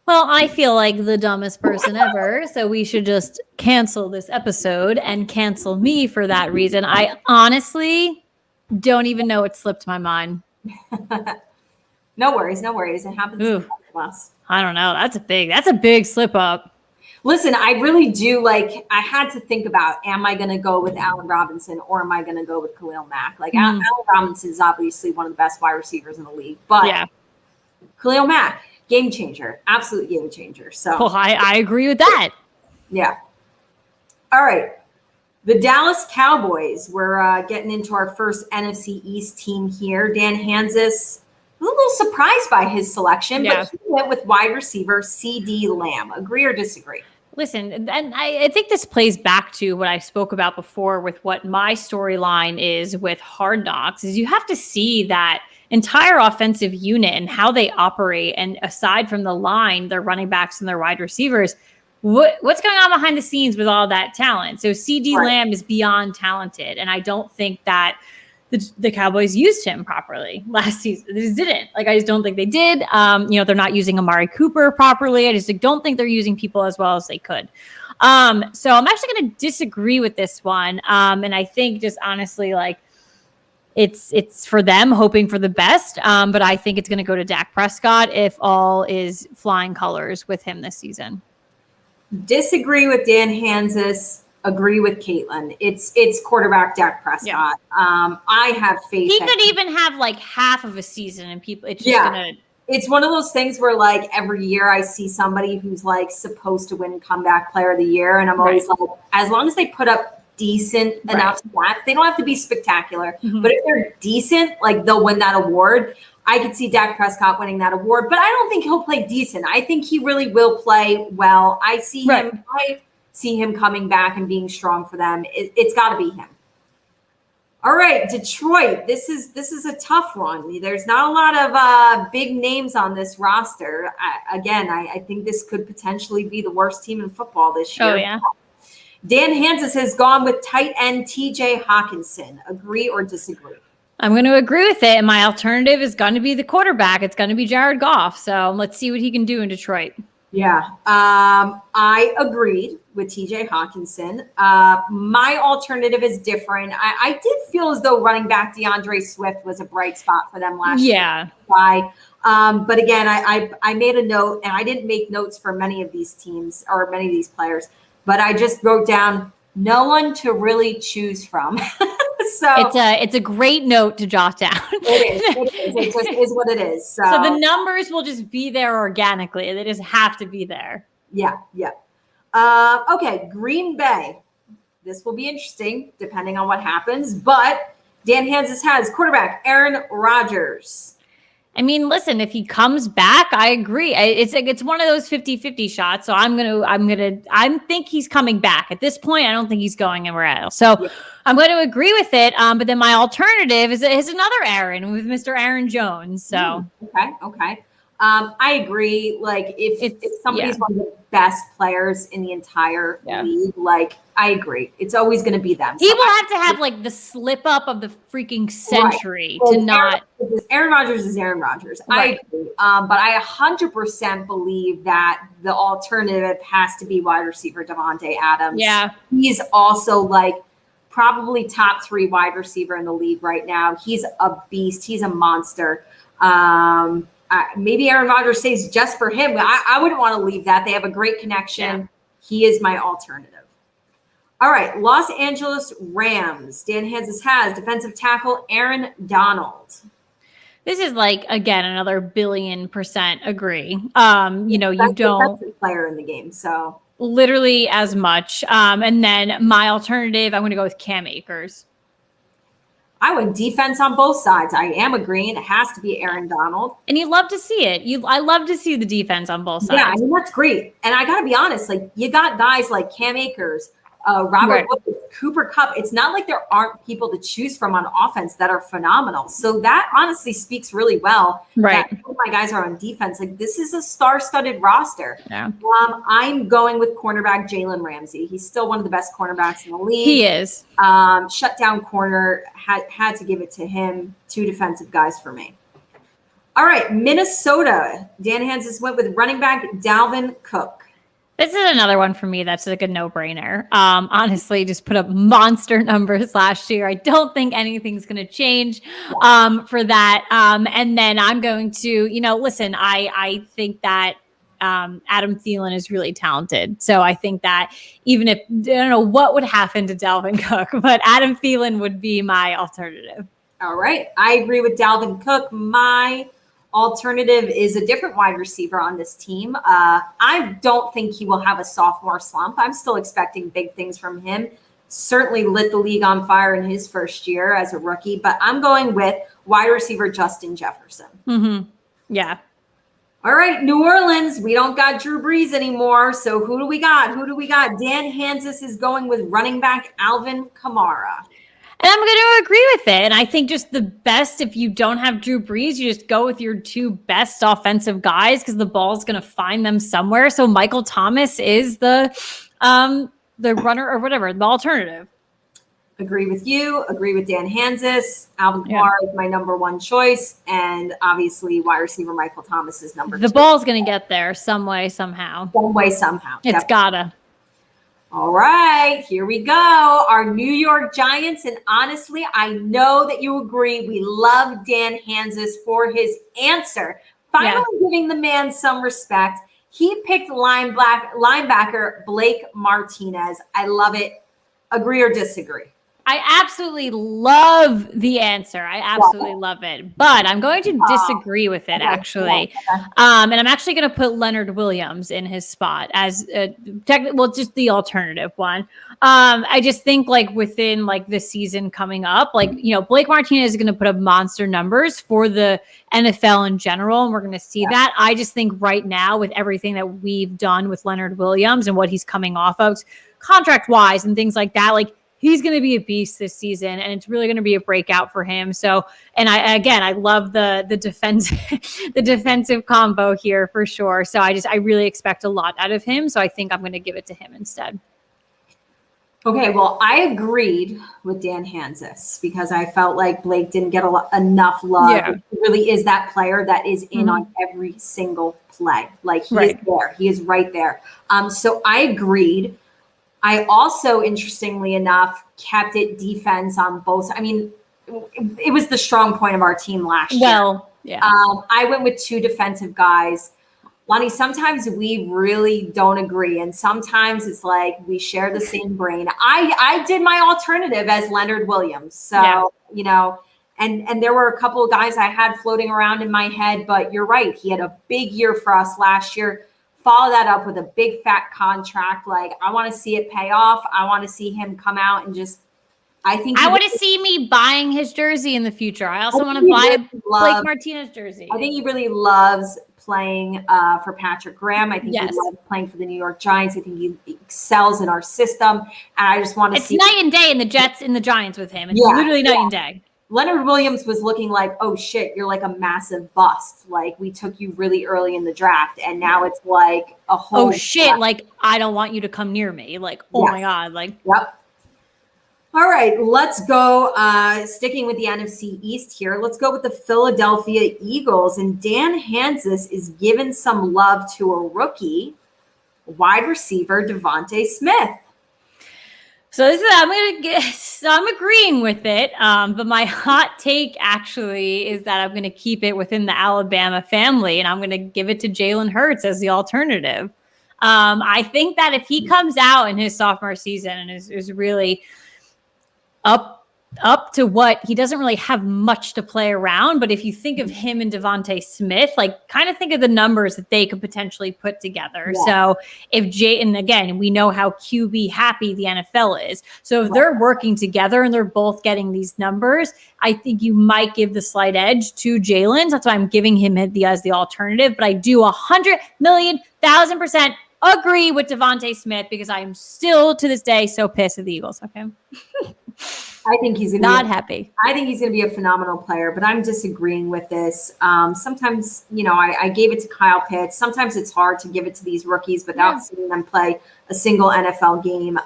Well, I feel like the dumbest person ever, so we should just cancel this episode and cancel me for that reason. I honestly don't even know it slipped my mind. No worries. It happens to us. I don't know. That's a big slip up. Listen, I really do I had to think about, am I going to go with Allen Robinson or am I going to go with Khalil Mack? Like, Allen Robinson is obviously one of the best wide receivers in the league, but Khalil Mack, game changer, absolute game changer. So I agree with that. Yeah. All right. The Dallas Cowboys, we're getting into our first NFC East team here. Dan Hansis, I was a little surprised by his selection, but he went with wide receiver CD Lamb. Agree or disagree? Listen, and I think this plays back to what I spoke about before with what my storyline is with Hard Knocks, is you have to see that entire offensive unit and how they operate. And aside from the line, their running backs and their wide receivers, what's going on behind the scenes with all that talent? So CD Lamb is beyond talented. And I don't think that the Cowboys used him properly last season. They just didn't. I just don't think they did. They're not using Amari Cooper properly. I just don't think they're using people as well as they could. So I'm actually going to disagree with this one. And I think just honestly, it's for them, hoping for the best. But I think it's going to go to Dak Prescott if all is flying colors with him this season. Disagree with Dan Hansis. Agree with Caitlin. It's quarterback Dak Prescott. Yeah. I have faith. He could even have like half of a season, and people. It's just gonna. It's one of those things where like every year I see somebody who's like supposed to win comeback player of the year, and I'm always like, as long as they put up decent enough stats, they don't have to be spectacular, but if they're decent, like they'll win that award. I could see Dak Prescott winning that award, but I don't think he'll play decent. I think he really will play well. I see him. I see him coming back and being strong for them. It's got to be him. All right, Detroit. This is a tough one. There's not a lot of big names on this roster. I think this could potentially be the worst team in football this year. Oh yeah. Dan Hansis has gone with tight end TJ Hawkinson. Agree or disagree? I'm going to agree with it. And my alternative is going to be the quarterback. It's going to be Jared Goff. So let's see what he can do in Detroit. Yeah. I agreed with TJ Hawkinson. My alternative is different. I did feel as though running back DeAndre Swift was a bright spot for them last year. But again, I made a note, and I didn't make notes for many of these teams or many of these players, but I just wrote down no one to really choose from. So it's a great note to jot down. It just is what it is. So the numbers will just be there organically. They just have to be there. Yeah. Okay, Green Bay. This will be interesting depending on what happens. But Dan Hansis has quarterback Aaron Rodgers. I mean, listen, if he comes back, I agree. It's one of those 50-50 shots. So I think he's coming back. At this point, I don't think he's going anywhere else. So I'm going to agree with it. But then my alternative is another Aaron with Mr. Aaron Jones. So okay. I agree. Like if somebody's one of the best players in the entire league, like I agree. It's always going to be them. He will have to have like the slip up of the freaking century to not. Aaron Rodgers is Aaron Rodgers. I agree. But I 100% believe that the alternative has to be wide receiver Devontae Adams. Yeah. He's also like probably top 3 wide receiver in the league right now. He's a beast. He's a monster. Maybe Aaron Rodgers stays just for him. I wouldn't want to leave that. They have a great connection. Yeah. He is my alternative. All right, Los Angeles Rams. Dan Hansis has defensive tackle Aaron Donald. This is like, again, another 1,000,000,000% agree. You don't defensive player in the game, so literally as much. And then my alternative, I'm going to go with Cam Akers. I went defense on both sides. I am agreeing. It has to be Aaron Donald. And you love to see it. I love to see the defense on both sides. Yeah, I mean, that's great. And I got to be honest, like you got guys like Cam Akers, Robert Woods, Cooper Kupp. It's not like there aren't people to choose from on offense that are phenomenal. So that honestly speaks really well. Right. That my guys are on defense. Like this is a star-studded roster. Yeah. I'm going with cornerback Jalen Ramsey. He's still one of the best cornerbacks in the league. He is. Shutdown corner, had to give it to him. 2 defensive guys for me. All right, Minnesota. Dan Hansis went with running back Dalvin Cook. This is another one for me that's like a no-brainer. Honestly, just put up monster numbers last year. I don't think anything's going to change for that. And then I'm going to, listen, I think that Adam Thielen is really talented. So I think that even if, I don't know what would happen to Dalvin Cook, but Adam Thielen would be my alternative. All right. I agree with Dalvin Cook. My alternative is a different wide receiver on this team. I don't think he will have a sophomore slump. I'm still expecting big things from him. Certainly lit the league on fire in his first year as a rookie, but I'm going with wide receiver Justin Jefferson. Mm-hmm. Yeah. All right, New Orleans. We don't got Drew Brees anymore. So who do we got? Dan Hansis is going with running back Alvin Kamara. And I'm going to agree with it. And I think just the best, if you don't have Drew Brees, you just go with your 2 best offensive guys because the ball's going to find them somewhere. So Michael Thomas is the runner or whatever, the alternative. Agree with you. Agree with Dan Hansis. Alvin Kamara is my number 1 choice. And obviously wide receiver Michael Thomas is number 2. The ball's going to get there some way, somehow. Some way, somehow. It's gotta. All right, here we go. Our New York Giants. And honestly, I know that you agree. We love Dan Hanzus for his answer. Finally giving the man some respect. He picked linebacker Blake Martinez. I love it. Agree or disagree? I absolutely love the answer. I absolutely love it. But I'm going to disagree with it, actually. And I'm actually going to put Leonard Williams in his spot as just the alternative one. I just think like within like the season coming up, like, you know, Blake Martinez is going to put up monster numbers for the NFL in general. And we're going to see that. I just think right now with everything that we've done with Leonard Williams and what he's coming off of contract wise and things like that, like, he's going to be a beast this season, and it's really going to be a breakout for him. So, and I love the defense, the defensive combo here for sure. So I really expect a lot out of him. So I think I'm going to give it to him instead. Okay, well, I agreed with Dan Hanzus because I felt like Blake didn't get enough love. Yeah. He really is that player that is in on every single play. Like he is there. He is right there. So I agreed. I also, interestingly enough, kept it defense on both. I mean, it was the strong point of our team last year. Well, yeah. I went with two defensive guys. Lonnie, sometimes we really don't agree. And sometimes it's like we share the same brain. I did my alternative as Leonard Williams. So, you know, and there were a couple of guys I had floating around in my head. But you're right. He had a big year for us last year. Follow that up with a big fat contract. Like, I want to see it pay off. I want to see him come out and just, I want to see me buying his jersey in the future. I also want to buy a Blake Martinez jersey. I think he really loves playing for Patrick Graham. I think he loves playing for the New York Giants. I think he excels in our system. And I just want to see. It's night and day in the Jets and the Giants with him. It's literally night and day. Leonard Williams was looking like, oh shit, you're like a massive bust. Like, we took you really early in the draft, and now it's like a whole. Oh shit! Draft. Like, I don't want you to come near me. Like, oh my god! Like, yep. All right, let's go. Sticking with the NFC East here, let's go with the Philadelphia Eagles, and Dan Hanzus is giving some love to a rookie wide receiver, Devontae Smith. So I'm agreeing with it. But my hot take actually is that I'm going to keep it within the Alabama family, and I'm going to give it to Jalen Hurts as the alternative. I think that if he comes out in his sophomore season and is really up to what he doesn't really have much to play around. But if you think of him and Devontae Smith, like kind of think of the numbers that they could potentially put together. Yeah. So and again, we know how QB happy the NFL is. So if they're working together and they're both getting these numbers, I think you might give the slight edge to Jalen. That's why I'm giving him as the alternative. But I do 100,000,000% agree with Devontae Smith because I am still to this day so pissed at the Eagles. Okay. I think he's happy. I think he's going to be a phenomenal player, but I'm disagreeing with this. Sometimes, you know, I gave it to Kyle Pitts. Sometimes it's hard to give it to these rookies without seeing them play a single NFL game.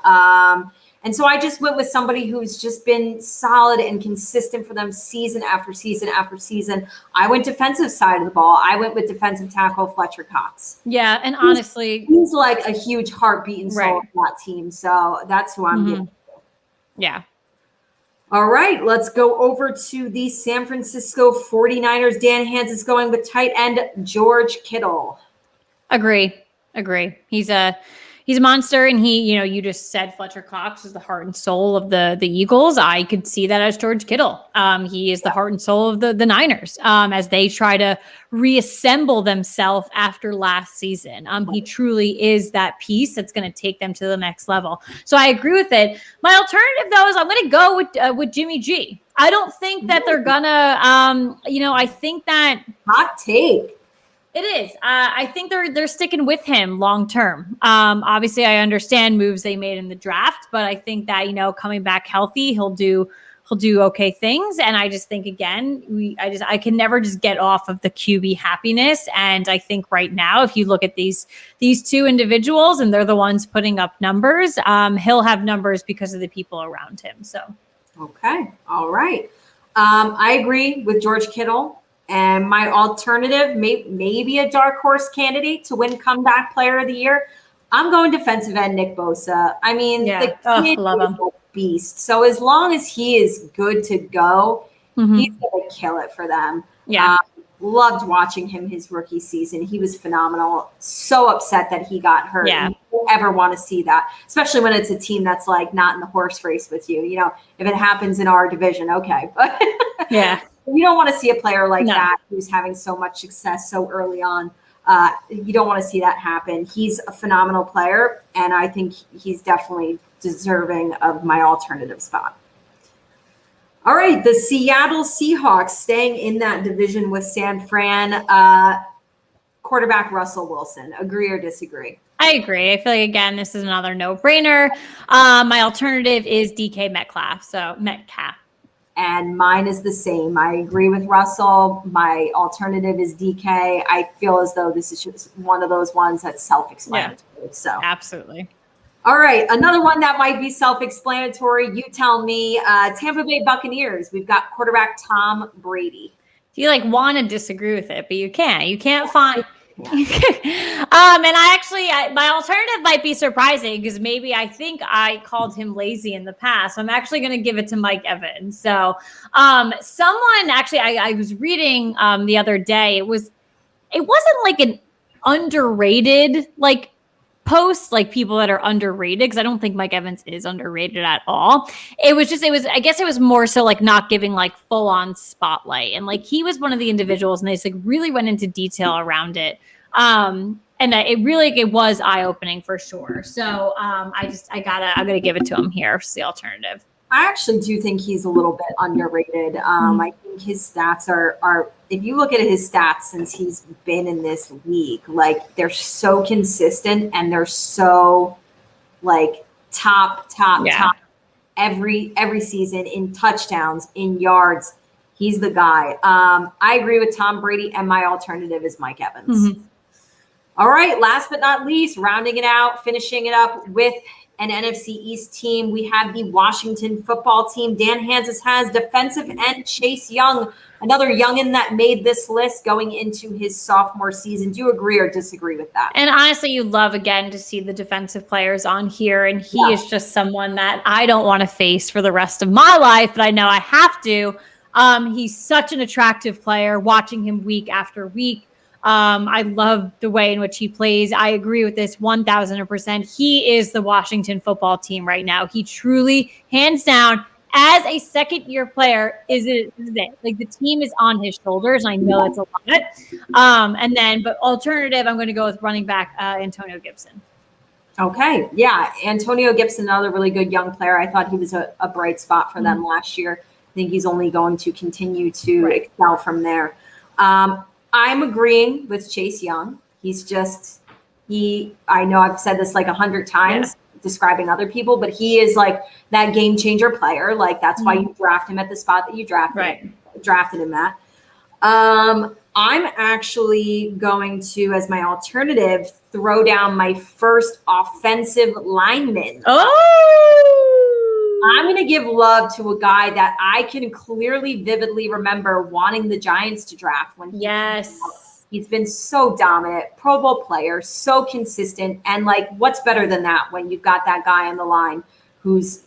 And so I just went with somebody who's just been solid and consistent for them season after season after season. I went defensive side of the ball. I went with defensive tackle Fletcher Cox. Yeah, and honestly, he's like a huge heartbeat and soul of that team. So that's who I'm giving. Yeah. All right, let's go over to the San Francisco 49ers. Dan Hanzus is going with tight end George Kittle. Agree. He's a monster, and you just said Fletcher Cox is the heart and soul of the Eagles. I could see that as George Kittle. He is the heart and soul of the Niners as they try to reassemble themselves after last season. He truly is that piece that's going to take them to the next level. So I agree with it. My alternative, though, is I'm going to go with Jimmy G. I don't think that they're gonna. I think that hot take. It is. I think they're sticking with him long term. Obviously, I understand moves they made in the draft, but I think that coming back healthy, he'll do okay things. And I just think again, I can never just get off of the QB happiness. And I think right now, if you look at these two individuals, and they're the ones putting up numbers, he'll have numbers because of the people around him. So, okay, all right. I agree with George Kittle. And my alternative, maybe a dark horse candidate to win comeback player of the year, I'm going defensive end Nick Bosa. I mean, the kid love is him. a beast. So as long as he is good to go, he's going to kill it for them. Yeah. Loved watching him his rookie season. He was phenomenal. So upset that he got hurt. Yeah. You don't ever want to see that, especially when it's a team that's like not in the horse race with you. You know, if it happens in our division, okay. But yeah, you don't want to see a player like that who's having so much success so early on. You don't want to see that happen. He's a phenomenal player, and I think he's definitely deserving of my alternative spot. All right, the Seattle Seahawks staying in that division with San Fran. Quarterback Russell Wilson. Agree or disagree? I agree. I feel like, again, this is another no-brainer. My alternative is DK Metcalf. So Metcalf. And mine is the same. I agree with Russell. My alternative is DK. I feel as though this is just one of those ones that's self-explanatory. So absolutely. All right, another one that might be self-explanatory. You tell me. Tampa Bay Buccaneers. We've got quarterback Tom Brady. You want to disagree with it, but you can't. You can't find. And my alternative might be surprising because maybe I think I called him lazy in the past. I'm actually going to give it to Mike Evans. So, someone actually, I was reading the other day. It wasn't like an underrated post, like people that are underrated, because I don't think Mike Evans is underrated at all. I guess it was more so not giving full on spotlight, and he was one of the individuals, and they just really went into detail around it. And it was eye opening for sure. So I'm gonna give it to him here. It's the alternative. I actually do think he's a little bit underrated. I think his stats are if you look at his stats since he's been in this league, they're so consistent and they're so top every season in touchdowns, in yards. He's the guy. I agree with Tom Brady, and my alternative is Mike Evans. Mm-hmm. All right, last but not least, rounding it out, finishing it up with an NFC East team, we have the Washington football team. Dan Hansis has defensive end Chase Young, another youngin that made this list going into his sophomore season. Do you agree or disagree with that? And honestly, you love, again, to see the defensive players on here. And he is just someone that I don't want to face for the rest of my life, but I know I have to. He's such an attractive player, watching him week after week. I love the way in which he plays. I agree with this 1000%. He is the Washington football team right now. He truly, hands down, as a second-year player, is it. The team is on his shoulders, and I know it's a lot. But alternative, I'm going to go with running back Antonio Gibson. Okay. Yeah. Antonio Gibson, another really good young player. I thought he was a bright spot for them last year. I think he's only going to continue to excel from there. I'm agreeing with Chase Young. He's I know I've said this 100 times describing other people, but he is that game changer player. That's why you draft him at the spot that you drafted him at. I'm actually going to, as my alternative, throw down my first offensive lineman. I'm going to give love to a guy that I can clearly, vividly remember wanting the Giants to draft when he's been so dominant, Pro Bowl player, so consistent. And what's better than that when you've got that guy on the line who's,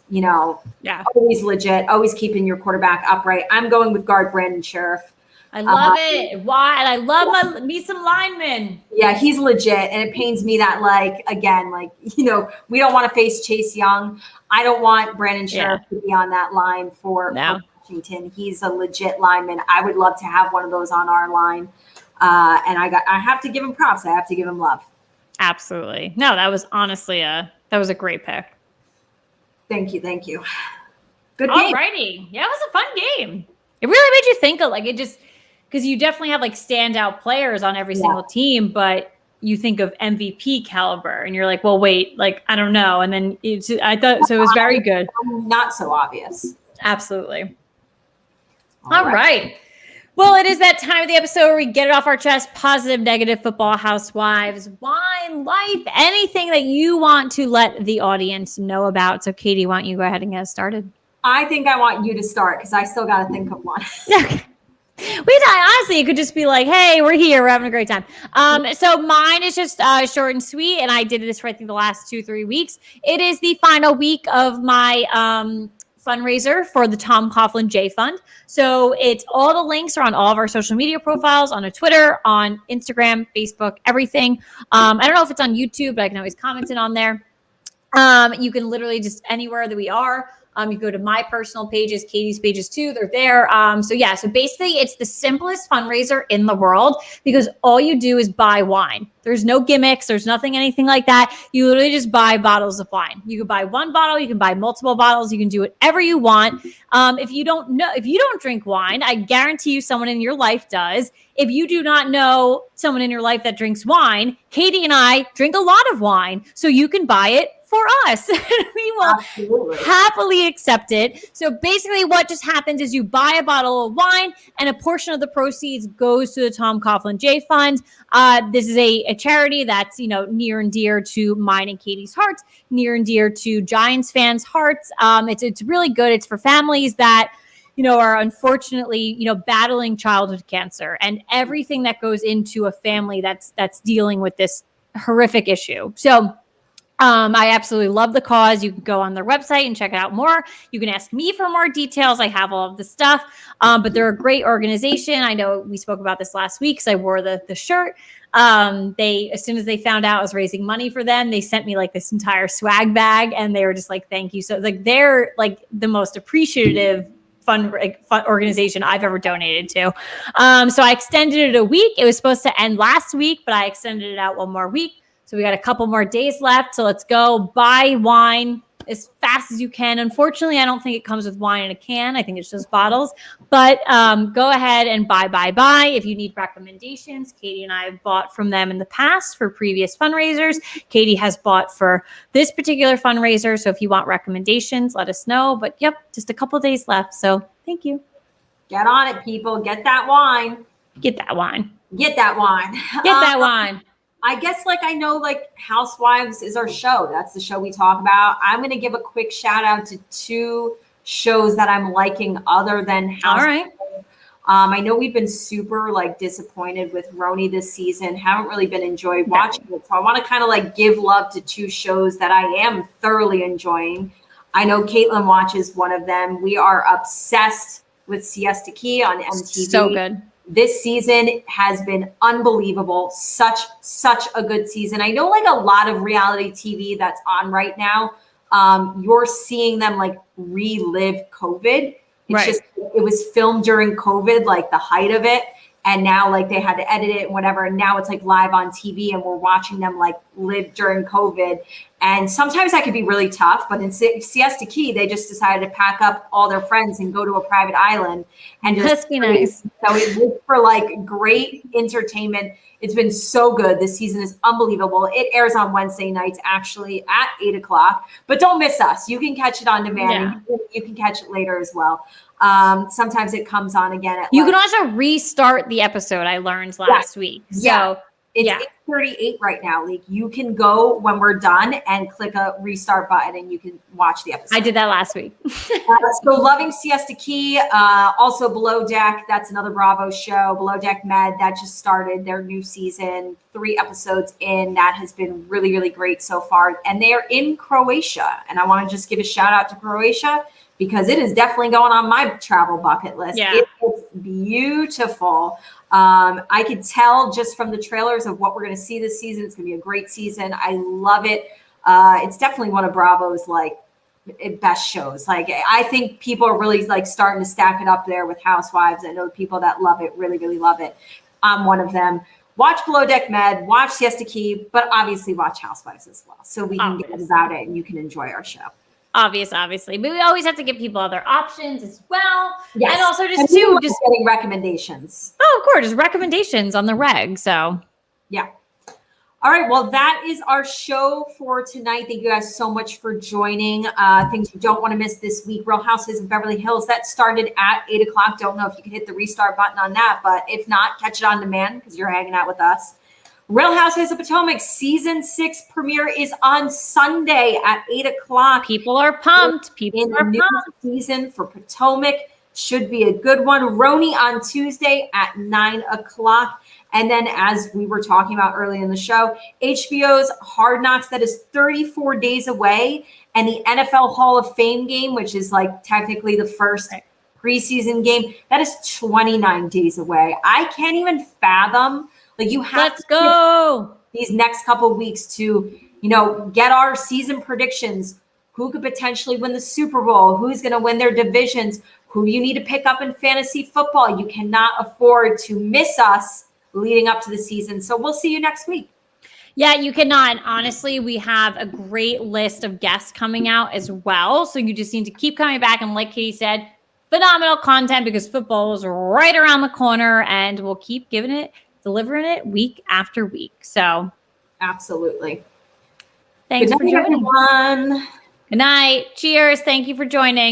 always legit, always keeping your quarterback upright. I'm going with guard Brandon Sheriff. I love it. Why? And I love me some linemen. Yeah, he's legit. And it pains me that, we don't want to face Chase Young. I don't want Brandon Sheriff to be on that line for Washington. He's a legit lineman. I would love to have one of those on our line. And I have to give him props. I have to give him love. Absolutely. No, that was honestly a great pick. Thank you. Good game. Alrighty. Yeah, it was a fun game. It really made you think of because you definitely have standout players on every single team, but you think of MVP caliber and you're well, wait, I don't know. And then I thought, so it was very good. Not so obvious. Absolutely. All right. Well, it is that time of the episode where we get it off our chest. Positive, negative, football, housewives, wine, life, anything that you want to let the audience know about. So Katie, why don't you go ahead and get us started? I think I want you to start because I still got to think of one. Honestly, it could just be like, hey, we're here. We're having a great time. So mine is just short and sweet. And I did this for, I think, the last 2-3 weeks. It is the final week of my fundraiser for the Tom Coughlin J Fund. So it's all the links are on all of our social media profiles, on a Twitter, on Instagram, Facebook, everything. I don't know if it's on YouTube, but I can always comment it on there. You can literally just anywhere that we are. You go to my personal pages, Katie's pages too. They're there. So basically it's the simplest fundraiser in the world because all you do is buy wine. There's no gimmicks. There's anything like that. You literally just buy bottles of wine. You can buy one bottle. You can buy multiple bottles. You can do whatever you want. If you don't drink wine, I guarantee you someone in your life does. If you do not know someone in your life that drinks wine, Katie and I drink a lot of wine. So you can buy it for us. We will happily accept it. So basically what just happens is you buy a bottle of wine and a portion of the proceeds goes to the Tom Coughlin J Fund. This is a charity that's, near and dear to mine and Katie's hearts, near and dear to Giants fans' hearts. It's really good. It's for families that, are unfortunately, battling childhood cancer and everything that goes into a family that's dealing with this horrific issue. So I absolutely love the cause. You can go on their website and check it out more. You can ask me for more details. I have all of the stuff, but they're a great organization. I know we spoke about this last week because I wore the shirt. As soon as they found out I was raising money for them, they sent me like this entire swag bag and they were just like, thank you. So like, they're like the most appreciative fun organization I've ever donated to. So I extended it a week. It was supposed to end last week, but I extended it out one more week. So we got a couple more days left. So let's go buy wine as fast as you can. Unfortunately, I don't think it comes with wine in a can. I think it's just bottles. But go ahead and buy. If you need recommendations, Katie and I have bought from them in the past for previous fundraisers. Katie has bought for this particular fundraiser. So if you want recommendations, let us know. But yep, just a couple days left. So thank you. Get on it, people. Get that wine. Get that wine. Get that wine. Get that wine. I guess I know Housewives is our show. That's the show we talk about. I'm going to give a quick shout out to 2 shows that I'm liking other than Housewives. All right. I know we've been super disappointed with Roni this season. Haven't really been enjoying watching it. So I want to kind of give love to 2 shows that I am thoroughly enjoying. I know Caitlin watches one of them. We are obsessed with Siesta Key on MTV. So good. This season has been unbelievable. Such a good season. I know a lot of reality TV that's on right now, you're seeing them relive COVID. It's just, it was filmed during COVID, the height of it. And now they had to edit it and whatever. And now it's live on TV and we're watching them live during COVID. And sometimes that could be really tough, but in Siesta Key, they just decided to pack up all their friends and go to a private island and just be nice. So it was for great entertainment. It's been so good. This season is unbelievable. It airs on Wednesday nights, actually at 8:00, but don't miss us. You can catch it on demand. Yeah. You can catch it later as well. Sometimes it comes on again at you can also restart the episode. I learned last week. So it's 8:38 right now. You can go when we're done and click a restart button and you can watch the episode. I did that last week. So loving Siesta Key. Also Below Deck. That's another Bravo show. Below Deck Med. That just started their new season. 3 episodes in. That has been really, really great so far. And they are in Croatia. And I want to just give a shout out to Croatia because it is definitely going on my travel bucket list. Yeah. It is beautiful. I could tell just from the trailers of what we're going to see this season. It's going to be a great season. I love it. It's definitely one of Bravo's best shows. I think people are really starting to stack it up there with Housewives. I know people that love it, really, really love it. I'm one of them. Watch Below Deck Med, watch Siesta Key, but obviously watch Housewives as well. So we can get about it and you can enjoy our show. Obviously, but we always have to give people other options as well. Yes. And also just getting recommendations. Oh, of course, just recommendations on the reg. So yeah. All right. Well, that is our show for tonight. Thank you guys so much for joining. Things you don't want to miss this week. Real Housewives of Beverly Hills. That started at 8:00. Don't know if you can hit the restart button on that, but if not, catch it on demand because you're hanging out with us. Real Housewives of Potomac season 6 premiere is on Sunday at 8:00. People are pumped. New season for Potomac. should be a good one. Roni on Tuesday at 9 o'clock. And then, as we were talking about early in the show, HBO's Hard Knocks, that is 34 days away. And the NFL Hall of Fame game, which is like technically the first preseason game, that is 29 days away. I can't even fathom. Like, you have Let's go these next couple of weeks to, get our season predictions. Who could potentially win the Super Bowl? Who's going to win their divisions? Who do you need to pick up in fantasy football? You cannot afford to miss us leading up to the season. So we'll see you next week. Yeah, you cannot. Honestly, we have a great list of guests coming out as well. So you just need to keep coming back. And like Katie said, phenomenal content, because football is right around the corner, and we'll keep delivering it week after week. So absolutely. Thanks Good night, for joining. everyone. Good night. Cheers. Thank you for joining.